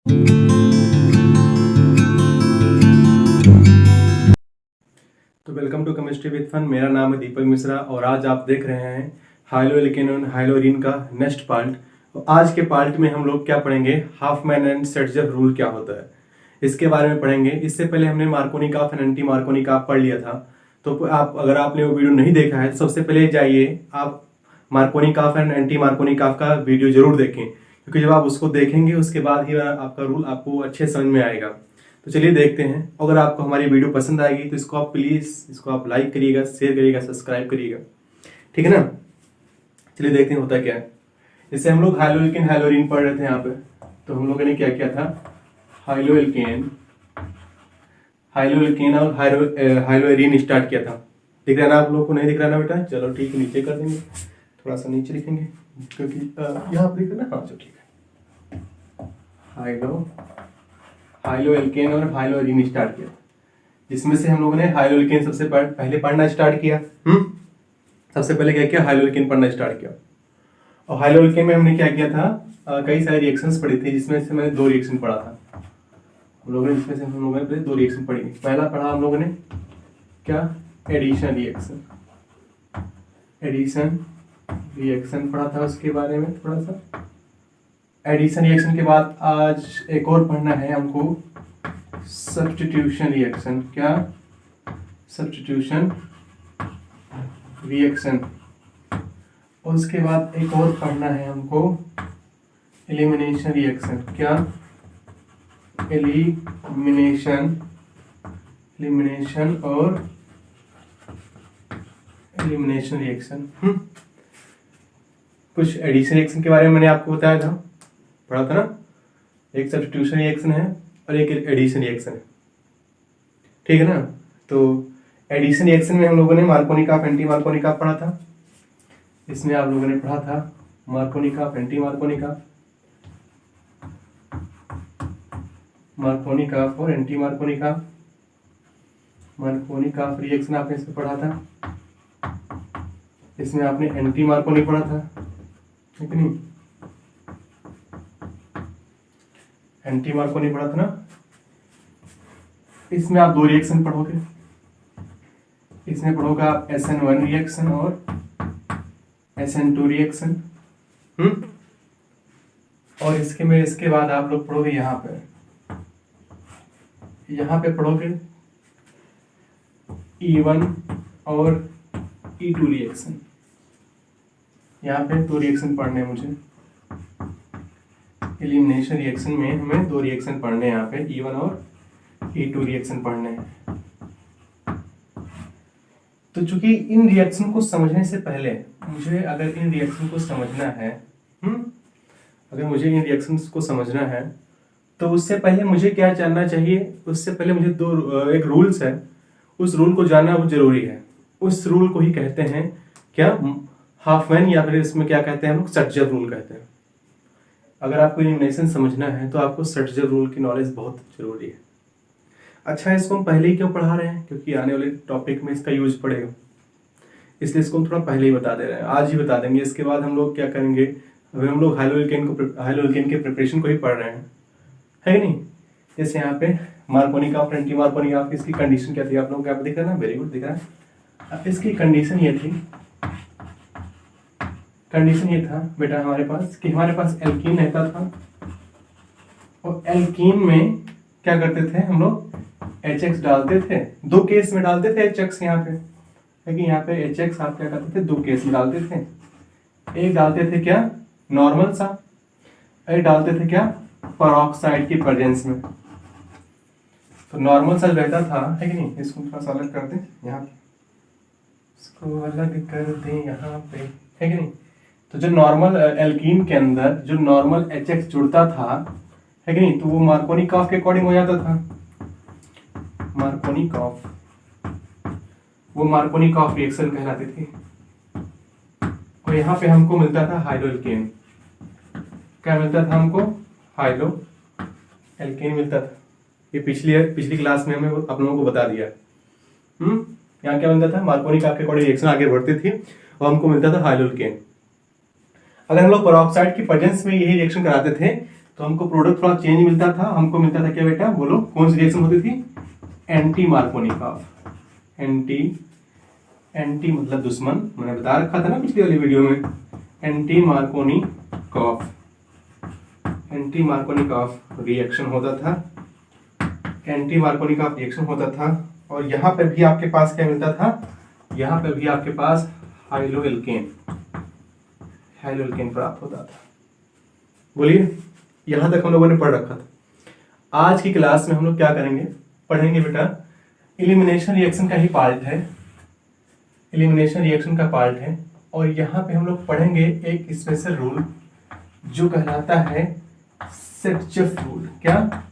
तो welcome to chemistry with fun. मेरा नाम है दीपक मिश्रा और आज आप देख रहे हैं हाइलोएल्केन हाइलोरीन का नेक्स्ट पार्ट। तो आज के पार्ट में हम लोग क्या पढ़ेंगे, हाफमैन एंड सेट्जेव रूल क्या होता है इसके बारे में पढ़ेंगे। इससे पहले हमने मार्कोनिकॉफ एंड एंटी मार्कोनिकॉफ पढ़ लिया था। तो आप अगर आपने वो वीडियो नहीं देखा है तो सबसे पहले जाइए आप मार्कोनिकॉफ एंड एंटी मार्कोनिकॉफ का वीडियो जरूर देखें, क्योंकि जब आप उसको देखेंगे उसके बाद ही आपका रूल आपको अच्छे समझ में आएगा। तो चलिए देखते हैं। अगर आपको हमारी वीडियो पसंद आएगी तो इसको आप प्लीज़ लाइक करिएगा, शेयर करिएगा, सब्सक्राइब करिएगा, ठीक है ना। चलिए देखते हैं होता क्या है। जैसे हम लोग हाइलोएल्केन हाइलोरीन पढ़ रहे थे यहाँ पे, तो हम लोगों ने क्या किया था, हाइलोएल्केन और हाइलोरीन स्टार्ट किया था। दिख रहा है ना आप लोग को? नहीं दिख रहा ना बेटा? चलो ठीक है, नीचे कर देंगे, थोड़ा सा नीचे लिखेंगे क्योंकि यहाँ पे दिख रहा है ना। हाँ चलो ठीक है। हाइलोएल्केन और हाइलोरीन स्टार्ट किया, जिसमें से हम लोगों ने हाइलोएल्केन सबसे पहले पढ़ना स्टार्ट किया। सबसे पहले क्या किया, हाइलोएल्केन पढ़ना स्टार्ट किया। और हाइलोएल्केन में हमने क्या किया था, कई सारे रिएक्शंस पढ़ी थी, जिसमें से मैंने 2 रिएक्शन पढ़ा था हम लोगों ने। जिसमें से हम लोगों ने 2 रिएक्शन पढ़ी। पहला पढ़ा हम लोगों ने क्या, एडिशन रिएक्शन पढ़ा था, उसके बारे में थोड़ा सा। एडिशन रिएक्शन के बाद आज एक और पढ़ना है हमको, सब्स्टिट्यूशन रिएक्शन। क्या, सब्स्टिट्यूशन रिएक्शन। और उसके बाद एक और पढ़ना है हमको, एलिमिनेशन रिएक्शन। क्या, एलिमिनेशन और एलिमिनेशन रिएक्शन। कुछ एडिशन रिएक्शन के बारे में मैंने आपको बताया था, पढ़ा था ना। एक सब्स्टिट्यूशन रिएक्शन है और एक एडिशन रिएक्शन है, ठीक है ना। तो एडिशन रिएक्शन में हम लोगों ने मार्कोनिकॉफ एंटी मार्कोनिकॉफ पढ़ा था। इसमें आप लोगों ने पढ़ा था मार्कोनिकॉफ एंटी मार्कोनिकॉफ और एंटी मार्कोनिकॉफ रिएक्शन आपने इसमें पढ़ा था। इसमें आपने एंटी मार्कोनिक पढ़ा था, ठीक है नहीं, एंटी मार्कोनी पढ़ा था ना। इसमें आप 2 रिएक्शन पढ़ोगे। इसमें पढ़ोगे आप SN1 रिएक्शन और SN2 रिएक्शन। और इसके बाद आप लोग पढ़ोगे यहाँ पे पढ़ोगे E1 और E2 रिएक्शन। यहाँ पे 2 रिएक्शन पढ़ने हैं मुझे। एलिमिनेशन रिएक्शन में हमें 2 रिएक्शन पढ़ने हैं, यहाँ पे E1 और E2 रिएक्शन पढ़ने हैं। तो चूंकि इन रिएक्शन को समझने से पहले मुझे अगर इन रिएक्शन को समझना है तो उससे पहले मुझे क्या जानना चाहिए, उससे पहले मुझे एक रूल्स है, उस रूल को जानना बहुत जरूरी है। उस रूल को ही कहते हैं क्या, हाफमैन, या फिर इसमें क्या कहते हैं हम लोग, सेट्जेव रूल कहते हैं। अगर आपको एलिमिनेशन समझना है तो आपको सेट्जेव रूल की नॉलेज बहुत जरूरी है। अच्छा, इसको हम पहले ही क्यों पढ़ा रहे हैं, क्योंकि आने वाले टॉपिक में इसका यूज पड़ेगा, इसलिए इसको हम थोड़ा पहले ही बता दे रहे हैं। आज ही बता देंगे। इसके बाद हम लोग क्या करेंगे, अभी हम लोग हाइलोएल्केन के प्रिपरेशन को ही पढ़ रहे हैं, है नहीं। जैसे यहाँ पे मार्कोनिकॉफ और एंटी मार्कोनिकॉफ, इसकी कंडीशन क्या थी आप लोगों को यहाँ पे दिख रहा है ना, वेरी गुड दिख रहा है। अब इसकी कंडीशन ये थी, कंडीशन ये था बेटा हमारे पास एल्कीन रहता था, और एल्कीन में क्या करते थे हम लोग, HX डालते थे। 2 केस में डालते थे HX यहाँ पे, लेकिन यहाँ पे HX आप क्या करते थे, 2 केस में डालते थे। एक डालते थे क्या, नॉर्मल सा, एक डालते थे क्या, पेरोक्साइड की प्रेजेंस में। तो नॉर्मल सा रहता था, है कि नहीं। इसको थोड़ा सा अलग कर दें, यहाँ इसको अलग कर दें यहाँ पे, है कि नहीं। तो जो नॉर्मल एल्कीन के अंदर जो नॉर्मल HX जुड़ता था, है कि नहीं, तो वो मार्कोनिकॉफ के अकॉर्डिंग हो जाता था। मार्कोनिकॉफ रिएक्शन कहलाती थी। और यहाँ पे हमको मिलता था हाइलोएल्केन। क्या मिलता था हमको, हाइलोएल्केन मिलता था। ये पिछली क्लास में हमें आप लोगों को बता दिया। यहाँ क्या मिलता था, मार्कोनिकॉफ के अकॉर्डिंग रिएक्शन आगे बढ़ती थी और हमको मिलता था हाइलोएल्केन। अगर हम लोग पेरोक्साइड की प्रेजेंस में यही रिएक्शन कराते थे तो हमको प्रोडक्ट थोड़ा चेंज मिलता था, हमको मिलता था क्या बेटा, बोलो कौन सी रिएक्शन होती थी, एंटी मार्कोनिकॉफ। एंटी, एंटी मतलब दुश्मन, मैंने बता रखा था ना पिछली वाली वीडियो में, anti Markovnikov, anti Markovnikov reaction होता था, एंटी मार्कोनिकॉफ रिएक्शन होता था। और यहाँ पे भी आपके पास क्या मिलता था, यहाँ पे भी आपके पास हाइलोएल्केन, हाइलोएल्केन प्राप्त होता था। बोलिए, यहां तक हम लोगों ने पढ़ रखा था। आज की क्लास में हम लोग क्या करेंगे, पढ़ेंगे बेटा, एलिमिनेशन रिएक्शन का ही पार्ट है, एलिमिनेशन रिएक्शन का पार्ट है। और यहाँ पे हम लोग पढ़ेंगे एक स्पेशल रूल जो कहलाता है सेटजफ रूल। क्या,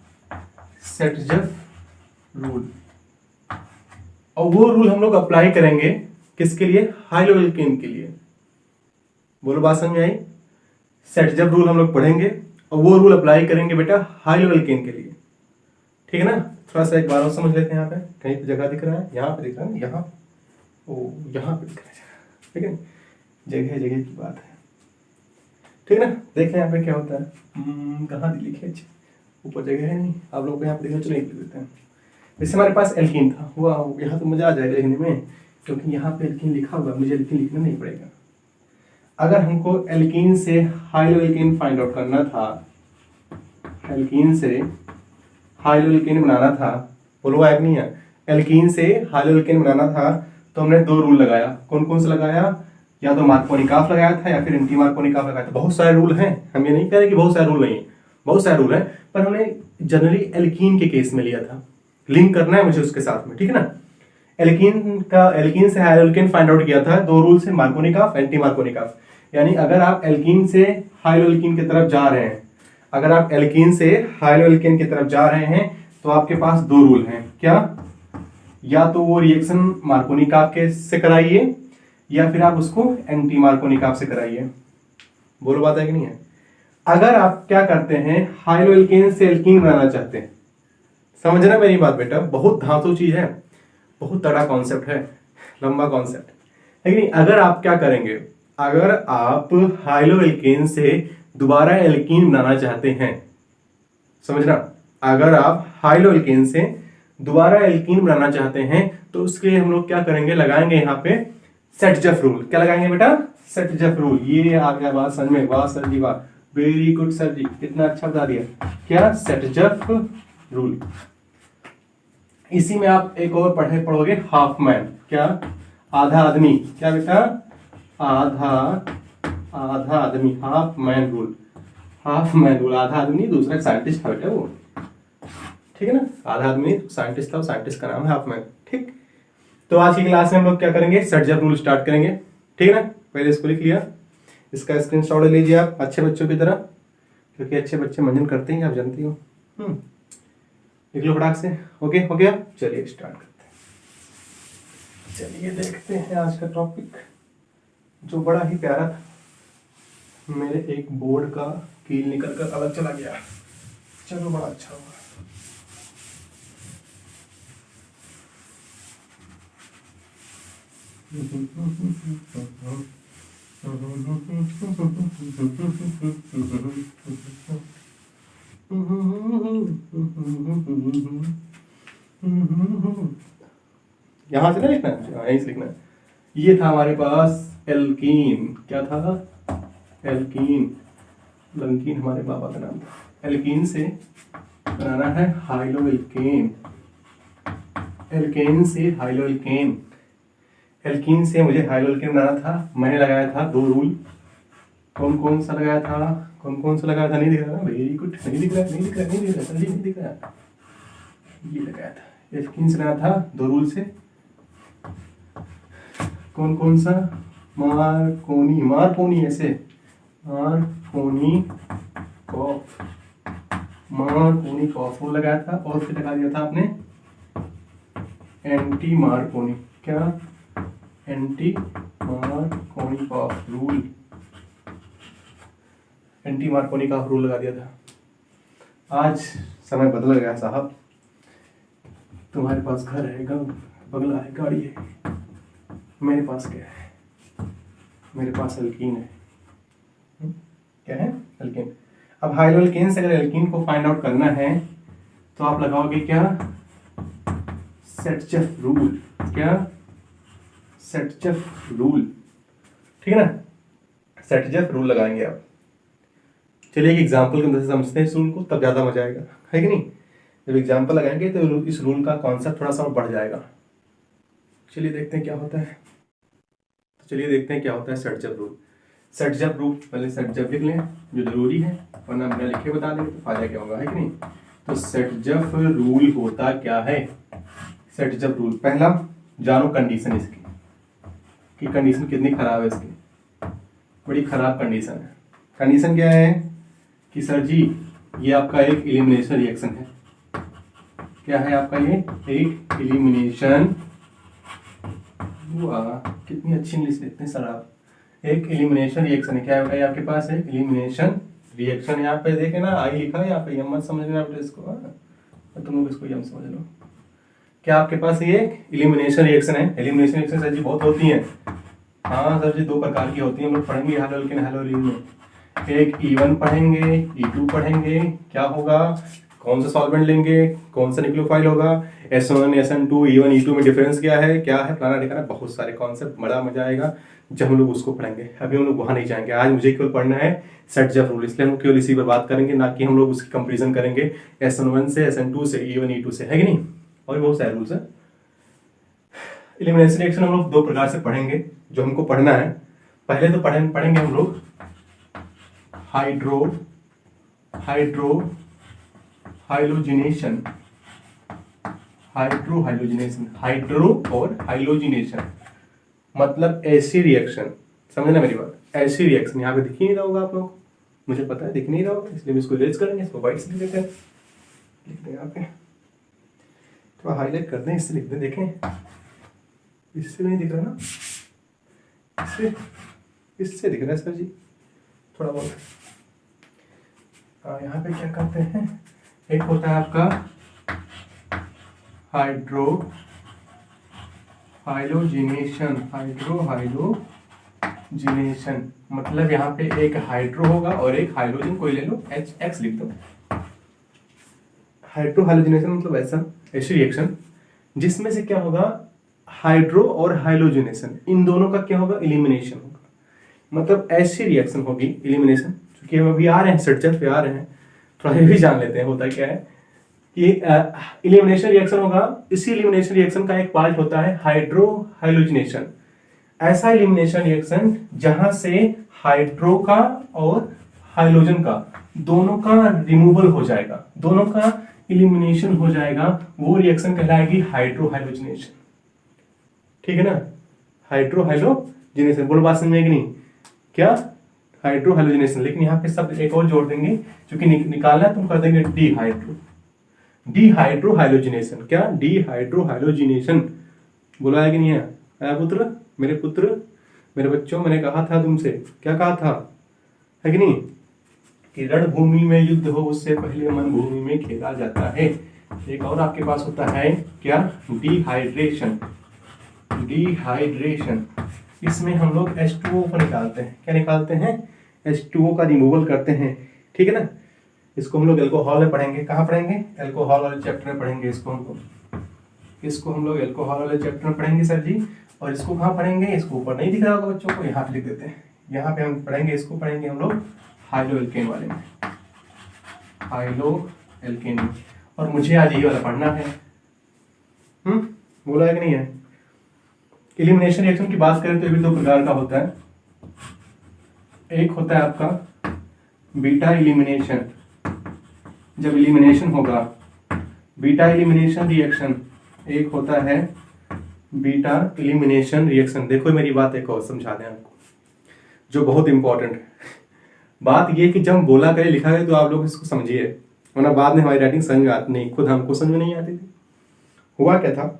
सेटजफ रूल। और वो रूल हम लोग अप्लाई करेंगे किसके लिए, हाइलोएल्केन के लिए। बोलो बात समझ में आई। सेटजफ रूल हम लोग पढ़ेंगे और वो रूल अप्लाई करेंगे बेटा हाइलोएल्केन के लिए, ठीक है ना। थोड़ा सा एक बार और समझ लेते हैं। यहाँ पे कहीं पे जगह दिख रहा है, यहाँ पे दिख रहा है, यहाँ, ओ यहाँ पे दिख रहा है जगह, ठीक है, जगह जगह की बात है, ठीक है ना। देखें यहाँ पे क्या होता है, कहाँ लिखे, ऊपर जगह है नहीं, आप लोग को यहाँ पे देखना, चलो लिख देते हैं। जैसे हमारे पास एल्कीन था, हुआ यहाँ तो मजा आ जाएगा लिखने में, क्योंकि यहाँ पे एल्कीन लिखा हुआ, मुझे एल्कीन लिखना नहीं पड़ेगा। अगर हमको एल्कीन से हाइलोएल्केन फाइंड आउट करना था, एल्कीन से हाइलोएल्केन बनाना था, बोलो है नहीं है, एल्कीन से हाइलोएल्केन बनाना था, तो हमने दो रूल लगाया। कौन कौन सा लगाया, या तो मार्कोनिकॉफ लगाया था या फिर एंटी मार्कोनिकॉफ लगाया था। बहुत सारे रूल हैं, हम ये नहीं कह रहे कि बहुत सारे रूल नहीं है, बहुत सारे रूल हैं, पर हमने जनरली एल्कीन के केस में लिया था। लिंक करना है मुझे उसके साथ में, ठीक है ना। एल्कीन से हाइलोएल्केन फाइंड आउट किया था, दो रूल से, मार्कोनिकॉफ, एंटी मार्कोनिकॉफ। यानी अगर आप एल्कीन से हाइलोएल्केन की तरफ जा रहे हैं, अगर आप एल्कीन से हाइलोएल्केन की तरफ जा रहे हैं, तो आपके पास दो रूल हैं। क्या, या तो वो रिएक्शन मार्कोनिकॉफ के से कराइए, या फिर आप उसको एंटी मार्कोनिकॉफ से कराइए। बोलो बात है कि नहीं है। अगर आप क्या करते हैं, हाइलोएल्केन से एल्कीन बनाना चाहते हैं, समझना मेरी बात बेटा, बहुत धांसू चीज है, बहुत तगड़ा कॉन्सेप्ट है, लंबा कॉन्सेप्ट, लेकिन अगर आप क्या करेंगे, अगर आप हाइलोएल्केन से दोबारा एल्कीन बनाना चाहते हैं, समझना, अगर आप हाइलोएल्केन से दोबारा एल्कीन बनाना चाहते हैं, तो उसके लिए हम लोग क्या करेंगे, लगाएंगे यहाँ पे सेटजफ रूल। क्या लगाएंगे बेटा, सेटजफ रूल। ये आ गया बात समझ में, वाह सर जी वाह, वेरी गुड सर जी, कितना अच्छा बता दिया। क्या, सेटजफ रूल। इसी में आप एक और पढ़ोगे, हाफमैन। क्या, आधा आदमी। क्या बेटा, आधा आदमी, हाफमैन रूल। हाफमैन रूल, आधा आदमी, दूसरा साइंटिस्ट था बेटा वो, ठीक है ना, आधा आदमी साइंटिस्ट था, साइंटिस्ट का नाम है हाफमैन, ठीक। तो आज की क्लास में हम लोग क्या करेंगे, सेटजफ रूल स्टार्ट करेंगे, ठीक है ना। पहले इसको लिख लिया, इसका स्क्रीनशॉट ले लीजिए आप अच्छे बच्चों की तरह, क्योंकि अच्छे बच्चे मंजन करते हैं, आप जानती हो। लिख लो फटाक से। ओके हो गया, चलिए स्टार्ट करते हैं। चलिए देखते हैं आज का टॉपिक, जो बड़ा ही प्यारा था। मेरे एक बोर्ड का कील निकल कर अलग चला गया, चलो बड़ा अच्छा हुआ। यहां से ना लिखना है, यहीं से लिखना है। ये था हमारे पास एल्कीन। क्या था, एल्कीन, लंकीन हमारे बाबा का नाम था। एल्कीन से बनाना है हाइलोएल्केन, एल्केन से हाइलोएल्केन। एल्कीन से मुझे हाइलोएल्केन बनाना था, मैंने लगाया था दो रूल। कौन कौन सा लगाया था, कौन कौन सा लगाया था, नहीं दिख रहा ना, वेरी गुड, नहीं दिख रहा, नहीं दिख रहा, नहीं दिख रहा, नहीं दिख रहा। ये लगाया था, एल्कीन से लगाया था दो रूल से। कौन कौन सा, मार्कोनी, मार्कोनी ऐसे, मार्कोनिकॉफ, मार्कोनिकॉफ वो लगाया था। और फिर लगा दिया था आपने एंटी मार्कोनी। क्या, anti Markovnikov rule, anti Markovnikov rule लगा दिया था। आज समय बदल गया साहब, तुम्हारे पास घर है, बंगला है, गाड़ी है, मेरे पास क्या है, मेरे पास एल्कीन है। क्या है, एल्कीन। अब हाइलो एल्केन से अगर एल्कीन को फाइंड आउट करना है तो आप लगाओगे क्या, सेटचेफ रूल। क्या, सेटचेफ रूल, ठीक है ना, सेटचेफ रूल लगाएंगे आप। चलिए एक एग्जांपल की मदद से समझते हैं इस रूल को, तब ज़्यादा मजा आएगा, है कि नहीं। जब एग्जांपल लगाएंगे तो इस रूल का कॉन्सेप्ट थोड़ा सा और बढ़ जाएगा। चलिए देखते हैं क्या होता है। तो चलिए देखते हैं क्या होता है सेटचेफ रूल। सेटचेफ रूल, पहले सेटचेफ लिख लें जो जरूरी है, वरना बिना लिखे बता देंगे तो फायदा क्या होगा, है कि नहीं। तो सेटचेफ रूल होता क्या है। सेटचेफ रूल, पहला जानो कंडीशन इसकी कि कंडीशन कितनी खराब है इसकी, बड़ी खराब कंडीशन है। कंडीशन क्या है कि सर जी ये आपका एक एलिमिनेशन रिएक्शन है। क्या है आपका ये, एक एलिमिनेशन, कितनी अच्छी इंग्लिश लिखते हैं सर आप। एक एलिमिनेशन रिएक्शन है। क्या होगा ये आपके पास, एक एलिमिनेशन रिएक्शन। यहाँ पे देखे ना आई लिखा है, यहाँ पे यम मत समझना बेटा इसको, तुम लोग इसको यम समझ लो। क्या आपके पास ये एलिमिनेशन रिएक्शन है। एलिमिनेशन रिएक्शन सर जी बहुत होती है। हाँ सर जी दो प्रकार की होती है, हम लोग पढ़ेंगे हाइलो एल्केन हाइलो एरीन में। एक E1 पढ़ेंगे, E2 पढ़ेंगे। क्या होगा, कौन सा सॉल्वेंट लेंगे, कौन सा न्यूक्लियोफाइल होगा, S1 SN2 E1 E2 में डिफरेंस क्या है फलाना ठिकाना, बहुत सारे कॉन्सेप्ट, बड़ा मजा आएगा जब हम लोग उसको पढ़ेंगे। अभी हम लोग वहां नहीं जाएंगे, आज मुझे केवल पढ़ना है सेटचेफ रूल, इसलिए हम केवल इसी पर बात करेंगे, ना कि हम लोग उसकी कंपेरिजन करेंगे SN1 से SN2 से E1 E2 से, है कि नहीं। और भी बहुत सारे रूल्स है। एलिमिनेशन रिएक्शन हम लोग दो प्रकार से पढ़ेंगे जो हमको पढ़ना है। पहले तो पढ़ेंगे हम लोग हाइड्रोहाइलोजिनेशन, हाइड्रो और हाइलोजिनेशन मतलब ऐसी रिएक्शन, समझना मेरी बात, ऐसी रिएक्शन। यहाँ पे दिख ही नहीं रहा होगा आप लोग, मुझे पता है दिख नहीं रहा होगा, इसलिए इसको इरेज करेंगे, इसको व्हाइट से लिख देते हैं, लिख दें यहाँ पे, थोड़ा हाईलाइट कर दें, इससे लिख दें। देखें इससे नहीं दिख रहा ना, इससे दिख रहा है सर जी थोड़ा बहुत। यहाँ पे क्या करते हैं, एक होता है आपका हाइड्रोहाइलोजिनेशन, मतलब यहाँ पे एक हाइड्रो होगा और एक हाइड्रोजन, कोई ले लो HX लिख दो। हाइड्रोहाइलोजिनेशन मतलब ऐसी रिएक्शन जिसमें से क्या होगा, हाइड्रो और हाइलोजिनेशन इन दोनों का क्या होगा, एलिमिनेशन होगा। मतलब ऐसी रिएक्शन होगी एलिमिनेशन, क्योंकि हम अभी आ रहे हैं सेटचेफ पे आ रहे हैं, थोड़ा ये भी जान लेते हैं होता क्या है कि एलिमिनेशन रिएक्शन होगा। इसी एलिमिनेशन रिएक्शन का एक पार्ट होता है हाइड्रोहाइलोजिनेशन। ऐसा एलिमिनेशन रिएक्शन जहां से हाइड्रो का और हाइड्रोजन का दोनों का रिमूवल हो जाएगा, दोनों का एलिमिनेशन हो जाएगा, वो रिएक्शन कहलाएगी हाइड्रोहाइलोजिनेशन। ठीक है ना, हाइड्रोहाइलोजिनेशन, बोलो बात समझ में कि नहीं। क्या, हाइड्रोहाइलोजिनेशन, लेकिन यहाँ पे सब एक और जोड़ देंगे क्योंकि निकालना है, तुम कर देंगे डीहाइड्रोहाइलोजिनेशन। क्या, डीहाइड्रोहाइलोजिनेशन, बोला है कि नहीं है, पुत्र, मेरे पुत्र, मेरे बच्चों, मैंने कहा था तुमसे, क्या कहा था, है कि नहीं, कि रणभूमि में युद्ध हो उससे पहले मन भूमि में खेला जाता है। एक और आपके पास होता है क्या, डिहाइड्रेशन। इसमें हम लोग H2O को निकालते हैं। क्या निकालते हैं, H2O का रिमूवल करते हैं, ठीक है ना। इसको हम लोग एल्कोहल में पढ़ेंगे। कहाँ पढ़ेंगे, एल्कोहल वाले चैप्टर में पढ़ेंगे। इसको हम लोग एल्कोहल वाले चैप्टर में पढ़ेंगे सर जी। और इसको कहाँ पढ़ेंगे, इसको ऊपर नहीं दिख रहा होगा बच्चों को, यहाँ पे लिख देते हैं। यहाँ पे हम पढ़ेंगे, इसको पढ़ेंगे हम लोग हाइलो एल्केन वाले में, हाइलो एल्केन में। और मुझे आज ये वाला पढ़ना है, बोला है कि नहीं है। एलिमिनेशन रिएक्शन की बात करें तो ये भी दो प्रकार का होता है। एक होता है आपका बीटा एलिमिनेशन, जब एलिमिनेशन होगा, बीटा एलिमिनेशन रिएक्शन। एक होता है बीटा एलिमिनेशन रिएक्शन। देखो मेरी बात एक और समझा दें आपको, जो बहुत इंपॉर्टेंट है। बात ये कि जब बोला करे लिखा गया तो आप लोग इसको समझिए, वरना बाद में हमारी राइटिंग समझ में आती नहीं, खुद हमको समझ में नहीं आती थी। हुआ क्या था,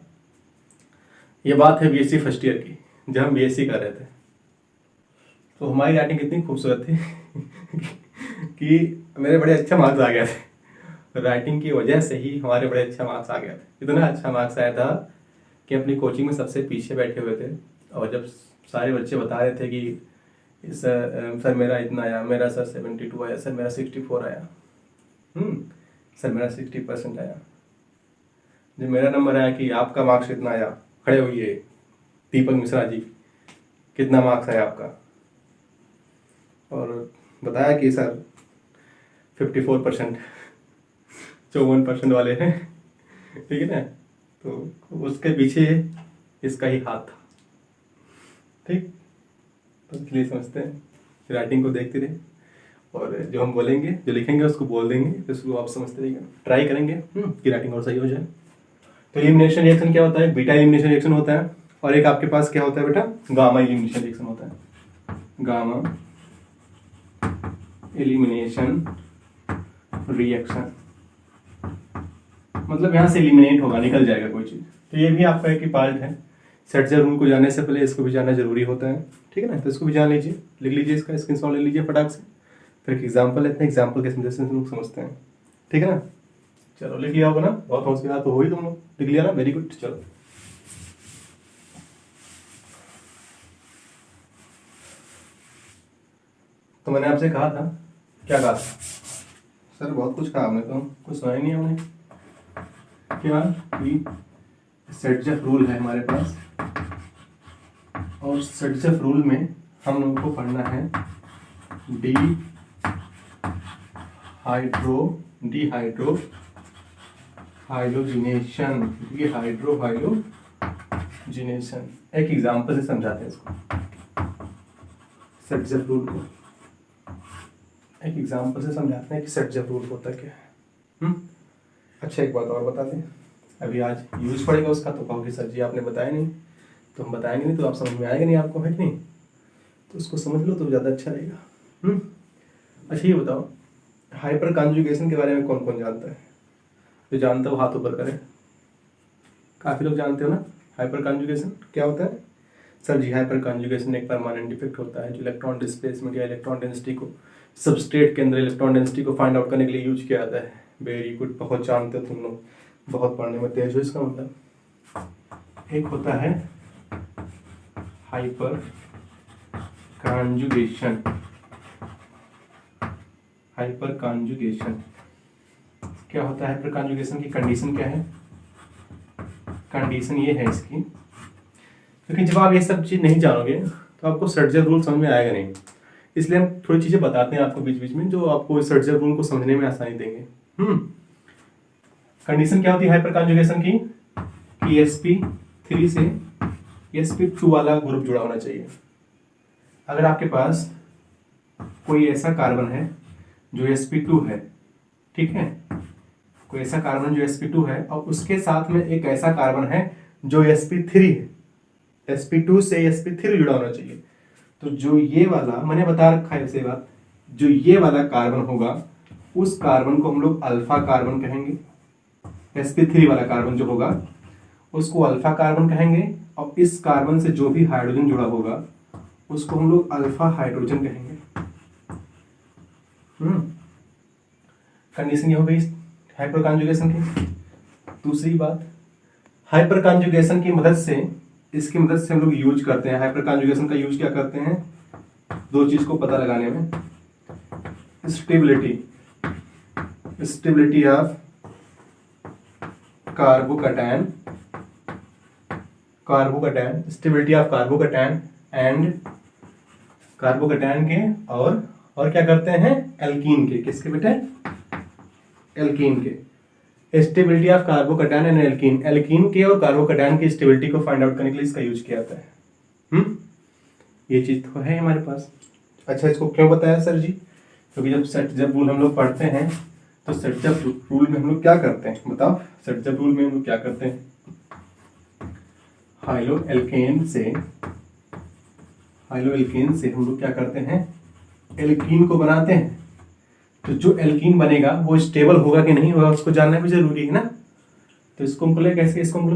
ये बात है बीएससी फर्स्ट ईयर की, जब हम बीएससी कर रहे थे तो हमारी राइटिंग इतनी खूबसूरत थी कि मेरे बड़े अच्छे मार्क्स आ गए थे। राइटिंग की वजह से ही हमारे बड़े अच्छे मार्क्स आ गए थे। इतना अच्छा मार्क्स आया था कि अपनी कोचिंग में सबसे पीछे बैठे हुए थे, और जब सारे बच्चे बता रहे थे कि सर मेरा इतना आया, मेरा सर 72 आया, सर मेरा 64 आया, सर मेरा 60% आया। जब मेरा नंबर आया कि आपका मार्क्स कितना आया, खड़े होइए दीपक मिश्रा जी, कितना मार्क्स आया आपका, और बताया कि सर 54%, 54% वाले हैं, ठीक है ना। तो उसके पीछे इसका ही हाथ था, ठीक। तो इसलिए समझते हैं, राइटिंग को देखते रहे और जो हम बोलेंगे, जो लिखेंगे उसको बोल देंगे, फिर उसको आप समझते रहिएगा, ट्राई करेंगे कि राइटिंग और सही हो जाए। तो एलिमिनेशन रिएक्शन क्या होता है? बीटा एलिमिनेशन रिएक्शन होता है, और एक आपके पास क्या होता है बेटा? गामा एलिमिनेशन रिएक्शन होता है। गामा एलिमिनेशन रिएक्शन मतलब यहाँ से एलिमिनेट होगा, निकल जाएगा कोई चीज़। तो ये भी आपका एक ही पार्ट है। सेट रूल को जानने से पहले इसको भी जानना जरूरी होता है, ठीक है ना। तो इसको भी जान लीजिए, लिख लीजिए, इसका स्क्रीनशॉट ले लीजिए फटाक से। फिर एक एग्जाम्पल लेते हैं, एग्जाम्पल के समझे से लोग समझते हैं, ठीक है ना। चलो लिख लिया होगा ना, बहुत होशियार तो हो ही तुम लोग, लिख लिया ना, वेरी गुड। चलो तो मैंने आपसे कहा था, क्या कहा था सर? बहुत कुछ कहा हमने, तो कुछ सुना ही नहीं हमने। क्या कि सेट रूल है हमारे पास, और सेट रूल में हम लोगों को पढ़ना है हाइड्रोजिनेशन। हाइड्रोजिनेशन एक एग्जांपल से समझाते हैं इसको, सेट रूल को एक एग्जांपल से समझाते हैं कि सेट रूल होता क्या है। अच्छा एक बात और बता दें, अभी आज यूज पड़ेगा उसका, तो कहोगे सर जी आपने बताया नहीं, तो हम बताएंगे नहीं तो आप समझ में आएगा नहीं आपको, है कि नहीं। तो उसको समझ लो तो ज़्यादा अच्छा रहेगा। अच्छा ये बताओ, हाइपर कॉन्जुगेशन के बारे में कौन कौन जानता है? जो जानता हो हाथ ऊपर करे। काफ़ी लोग जानते हो ना हाइपर कॉन्जुगेशन क्या होता है? सर जी हाइपर कॉन्जुगेशन एक परमानेंट डिफेक्ट होता है जो इलेक्ट्रॉन डिस्प्लेसमेंट या इलेक्ट्रॉन डेंसिटी को, सबस्ट्रेट के अंदर इलेक्ट्रॉन डेंसिटी को फाइंड आउट करने के लिए यूज किया जाता है। वेरी गुड, बहुत जानते हो तुम लोग, बहुत पढ़ने में तेज हो। इसका मतलब एक होता है हाइपर कॉन्जुगेशन। हाइपर कॉन्जुगेशन क्या होता है? हाइपर कॉन्जुगेशन की कंडीशन क्या है? कंडीशन ये है इसकी, क्योंकि जब आप ये सब चीज़ नहीं जानोगे तो आपको सर्जर रूल समझ में आएगा नहीं, इसलिए हम थोड़ी चीज़ें बताते हैं आपको बीच बीच में जो आपको सर्जर रूल को समझने में आसानी देंगे। कंडीशन क्या होती है हाइपर कॉन्जुगेशन की? कि sp3 से sp2 वाला ग्रुप जुड़ा होना चाहिए। अगर आपके पास कोई ऐसा कार्बन है जो sp2 है, ठीक है, कोई ऐसा कार्बन जो sp2 है और उसके साथ में एक ऐसा कार्बन है जो sp3 है, sp2 से sp3 जुड़ा होना चाहिए। तो जो ये वाला मैंने बता रखा है, ऐसे बात, जो ये वाला कार्बन होगा उस कार्बन को हम लोग अल्फा कार्बन कहेंगे। sp3 वाला कार्बन जो होगा उसको अल्फा कार्बन कहेंगे, और इस कार्बन से जो भी हाइड्रोजन जुड़ा होगा उसको हम लोग अल्फा हाइड्रोजन कहेंगे। कंडीशन ये हो गई हाइपर कॉन्जुगेशन की। दूसरी बात, हाइपर कॉन्जुगेशन की मदद से, इसकी मदद से हम लोग यूज करते हैं, हाइपर कॉन्जुगेशन का यूज क्या करते हैं? दो चीज को पता लगाने में, stability of carbocation, stability of carbocation and carbocation के, और क्या करते हैं? एल्कीन के। किसके बेटे? एल्कीन के। Stability of carbocation and alkene, alkene के और कार्बोकैटायन की स्टेबिलिटी को फाइंड आउट करने के लिए इसका यूज किया जाता है। ये चीज तो है हमारे पास। अच्छा इसको क्यों बताया सर जी? क्योंकि जब रूल हम लोग पढ़ते हैं तो सेट रूल में हम लोग क्या करते हैं बताओ? सेट रूल में हम लोग क्या करते हैं? हाइलो एल्केन से हम लोग क्या करते हैं? एल्कीन को बनाते हैं। तो जो एल्कीन बनेगा वो स्टेबल होगा कि नहीं होगा उसको जानना भी जरूरी है ना। तो इसको हम लोग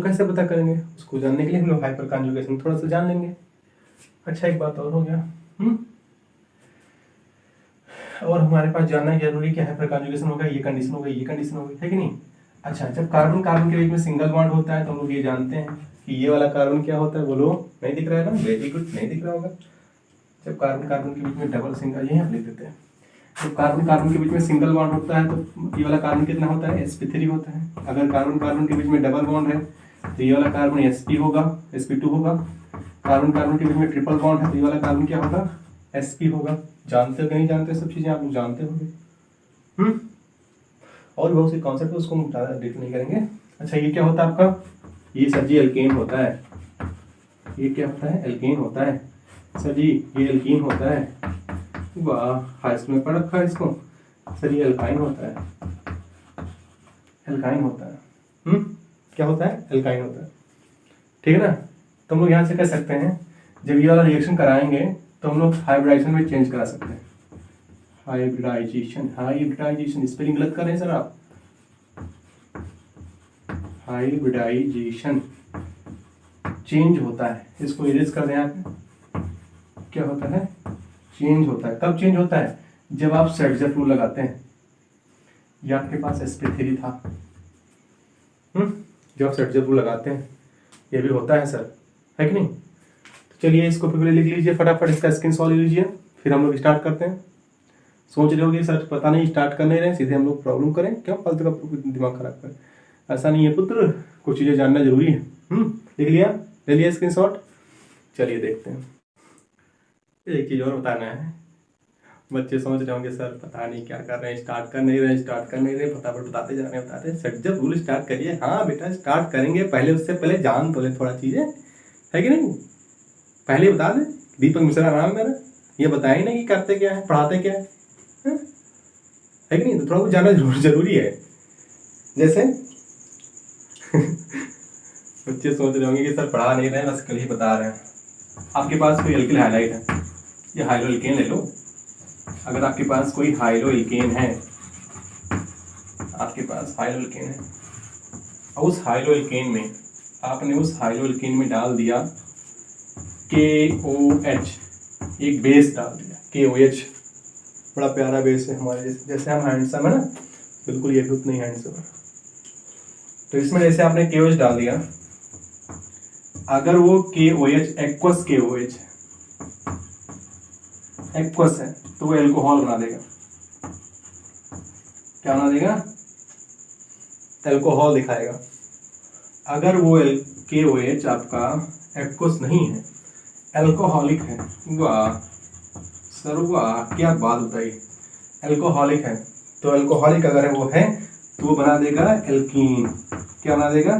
कैसे पता करेंगे? उसको जानने के लिए हम लोग हाइपर कॉन्जुगेशन थोड़ा सा जान लेंगे। अच्छा एक बात और हो गया, और हमारे पास जानना जरूरी क्या है? हाइपर कॉन्जुगेशन होगा, ये कंडीशन होगा, ये कंडीशन होगी, है कि नहीं। अच्छा जब कार्बन कार्बन के बीच में सिंगल बॉन्ड होता है तो हम लोग ये जानते हैं कि ये वाला कार्बन क्या होता है, बोलो। नहीं दिख रहा है ना? वेरी गुड, नहीं दिख रहा होगा। जब कार्बन कार्बन के बीच में डबल सिंगल, ये हम लिख देते हैं, तो कार्बन कार्बन के बीच में सिंगल बॉन्ड होता है तो ये वाला कार्बन कितना होता है, sp3 होता है। अगर कार्बन कार्बन के बीच में डबल बॉन्ड है तो ये वाला कार्बन sp होगा, sp2 होगा। कार्बन कार्बन के बीच में ट्रिपल बॉन्ड है तो ये वाला कार्बन क्या होगा, sp होगा। जानते हो कि नहीं जानते, सब चीज़ें आप लोग जानते होंगे। और बहुत से कॉन्सेप्ट है, उसको हम डिटेल नहीं करेंगे। अच्छा, ये क्या होता है आपका, ये सर जी एल्केन होता है। ये क्या होता है, एल्केन होता है सर जी, ये एल्कीन होता है। वाह, हाई स्कूल में पढ़ रखा है इसको। सर ये एल्काइन होता है, एल्काइन होता है। क्या होता है, एल्काइन होता है। ठीक है ना। तो हम लोग यहाँ से कह सकते हैं जब ये वाला रिएक्शन कराएंगे तो हम लोग हाइब्रिडाइजेशन में चेंज करा सकते हैं। हाइब्रिडाइजेशन, हाइब्रिडाइजेशन स्पेलिंग गलत कर रहे हैं सर आप। हाइब्रिडाइजेशन चेंज होता है, इसको इरेज कर दें आप। क्या होता है, चेंज होता है। कब चेंज होता है, जब आप सर्जर रूल लगाते हैं। ये आपके पास sp3 था, जब आप सर्जर रूल लगाते हैं ये भी होता है सर, है कि नहीं। तो चलिए इसको फिर लिख लीजिए फटाफट, इसका स्क्रीनशॉट ले लीजिए, फिर हम लोग स्टार्ट करते हैं। सोच रहे होगे सर पता नहीं स्टार्ट कर नहीं रहे, सीधे हम लोग प्रॉब्लम करें, क्या फालतू का दिमाग खराब करें। ऐसा नहीं है पुत्र, कुछ चीज़ें जानना जरूरी है। लिख लिया, ले लिया स्क्रीनशॉट। चलिए देखते हैं। एक चीज़ और बताना है, बच्चे समझ रहे होंगे सर पता नहीं क्या कर रहे हैं, स्टार्ट कर नहीं रहे, फटाफट बताते जा रहे हैं, बताते हैं। सर जब रूल स्टार्ट करिए, हाँ बेटा स्टार्ट करेंगे, पहले उससे पहले जान तो ले थोड़ा चीज़ें, है कि नहीं। पहले बता दें, दीपक मिश्रा नाम मेरा, ये बताया ही नहीं कि करते क्या है, पढ़ाते क्या है कि नहीं। तो थोड़ा कुछ जानना जरूरी है। जैसे बच्चे सोच रहे होंगे कि सर पढ़ा नहीं रहे हैं, बस कल ही बता रहे हैं। आपके पास कोई एल्किल हाइलाइट है, ये हाइलो एल्केन ले लो। अगर आपके पास कोई हाइलो एल्केन है, आपके पास हाइलो एल्केन है, और उस हाइलो एल्केन में आपने उस हाइलो एल्केन में डाल दिया KOH, एक बेस डाल दिया KOH, बड़ा प्यारा बेस है हमारे जैसे हम हैंडसम है ना, बिल्कुल ये भी उतना ही हैंडसम है। तो इसमें जैसे आपने KOH डाल दिया, अगर वो KOH एक्वस KOH एक्वस है तो वो एल्कोहल बना देगा। क्या बना देगा, एल्कोहल दिखाएगा। अगर वो KOH आपका एक्वस नहीं है, एल्कोहलिक है, वाह सर वाह क्या बात बताई, एल्कोहलिक है, तो एल्कोहलिक अगर वो है तो वो बना देगा एल्कीन। क्या बना देगा,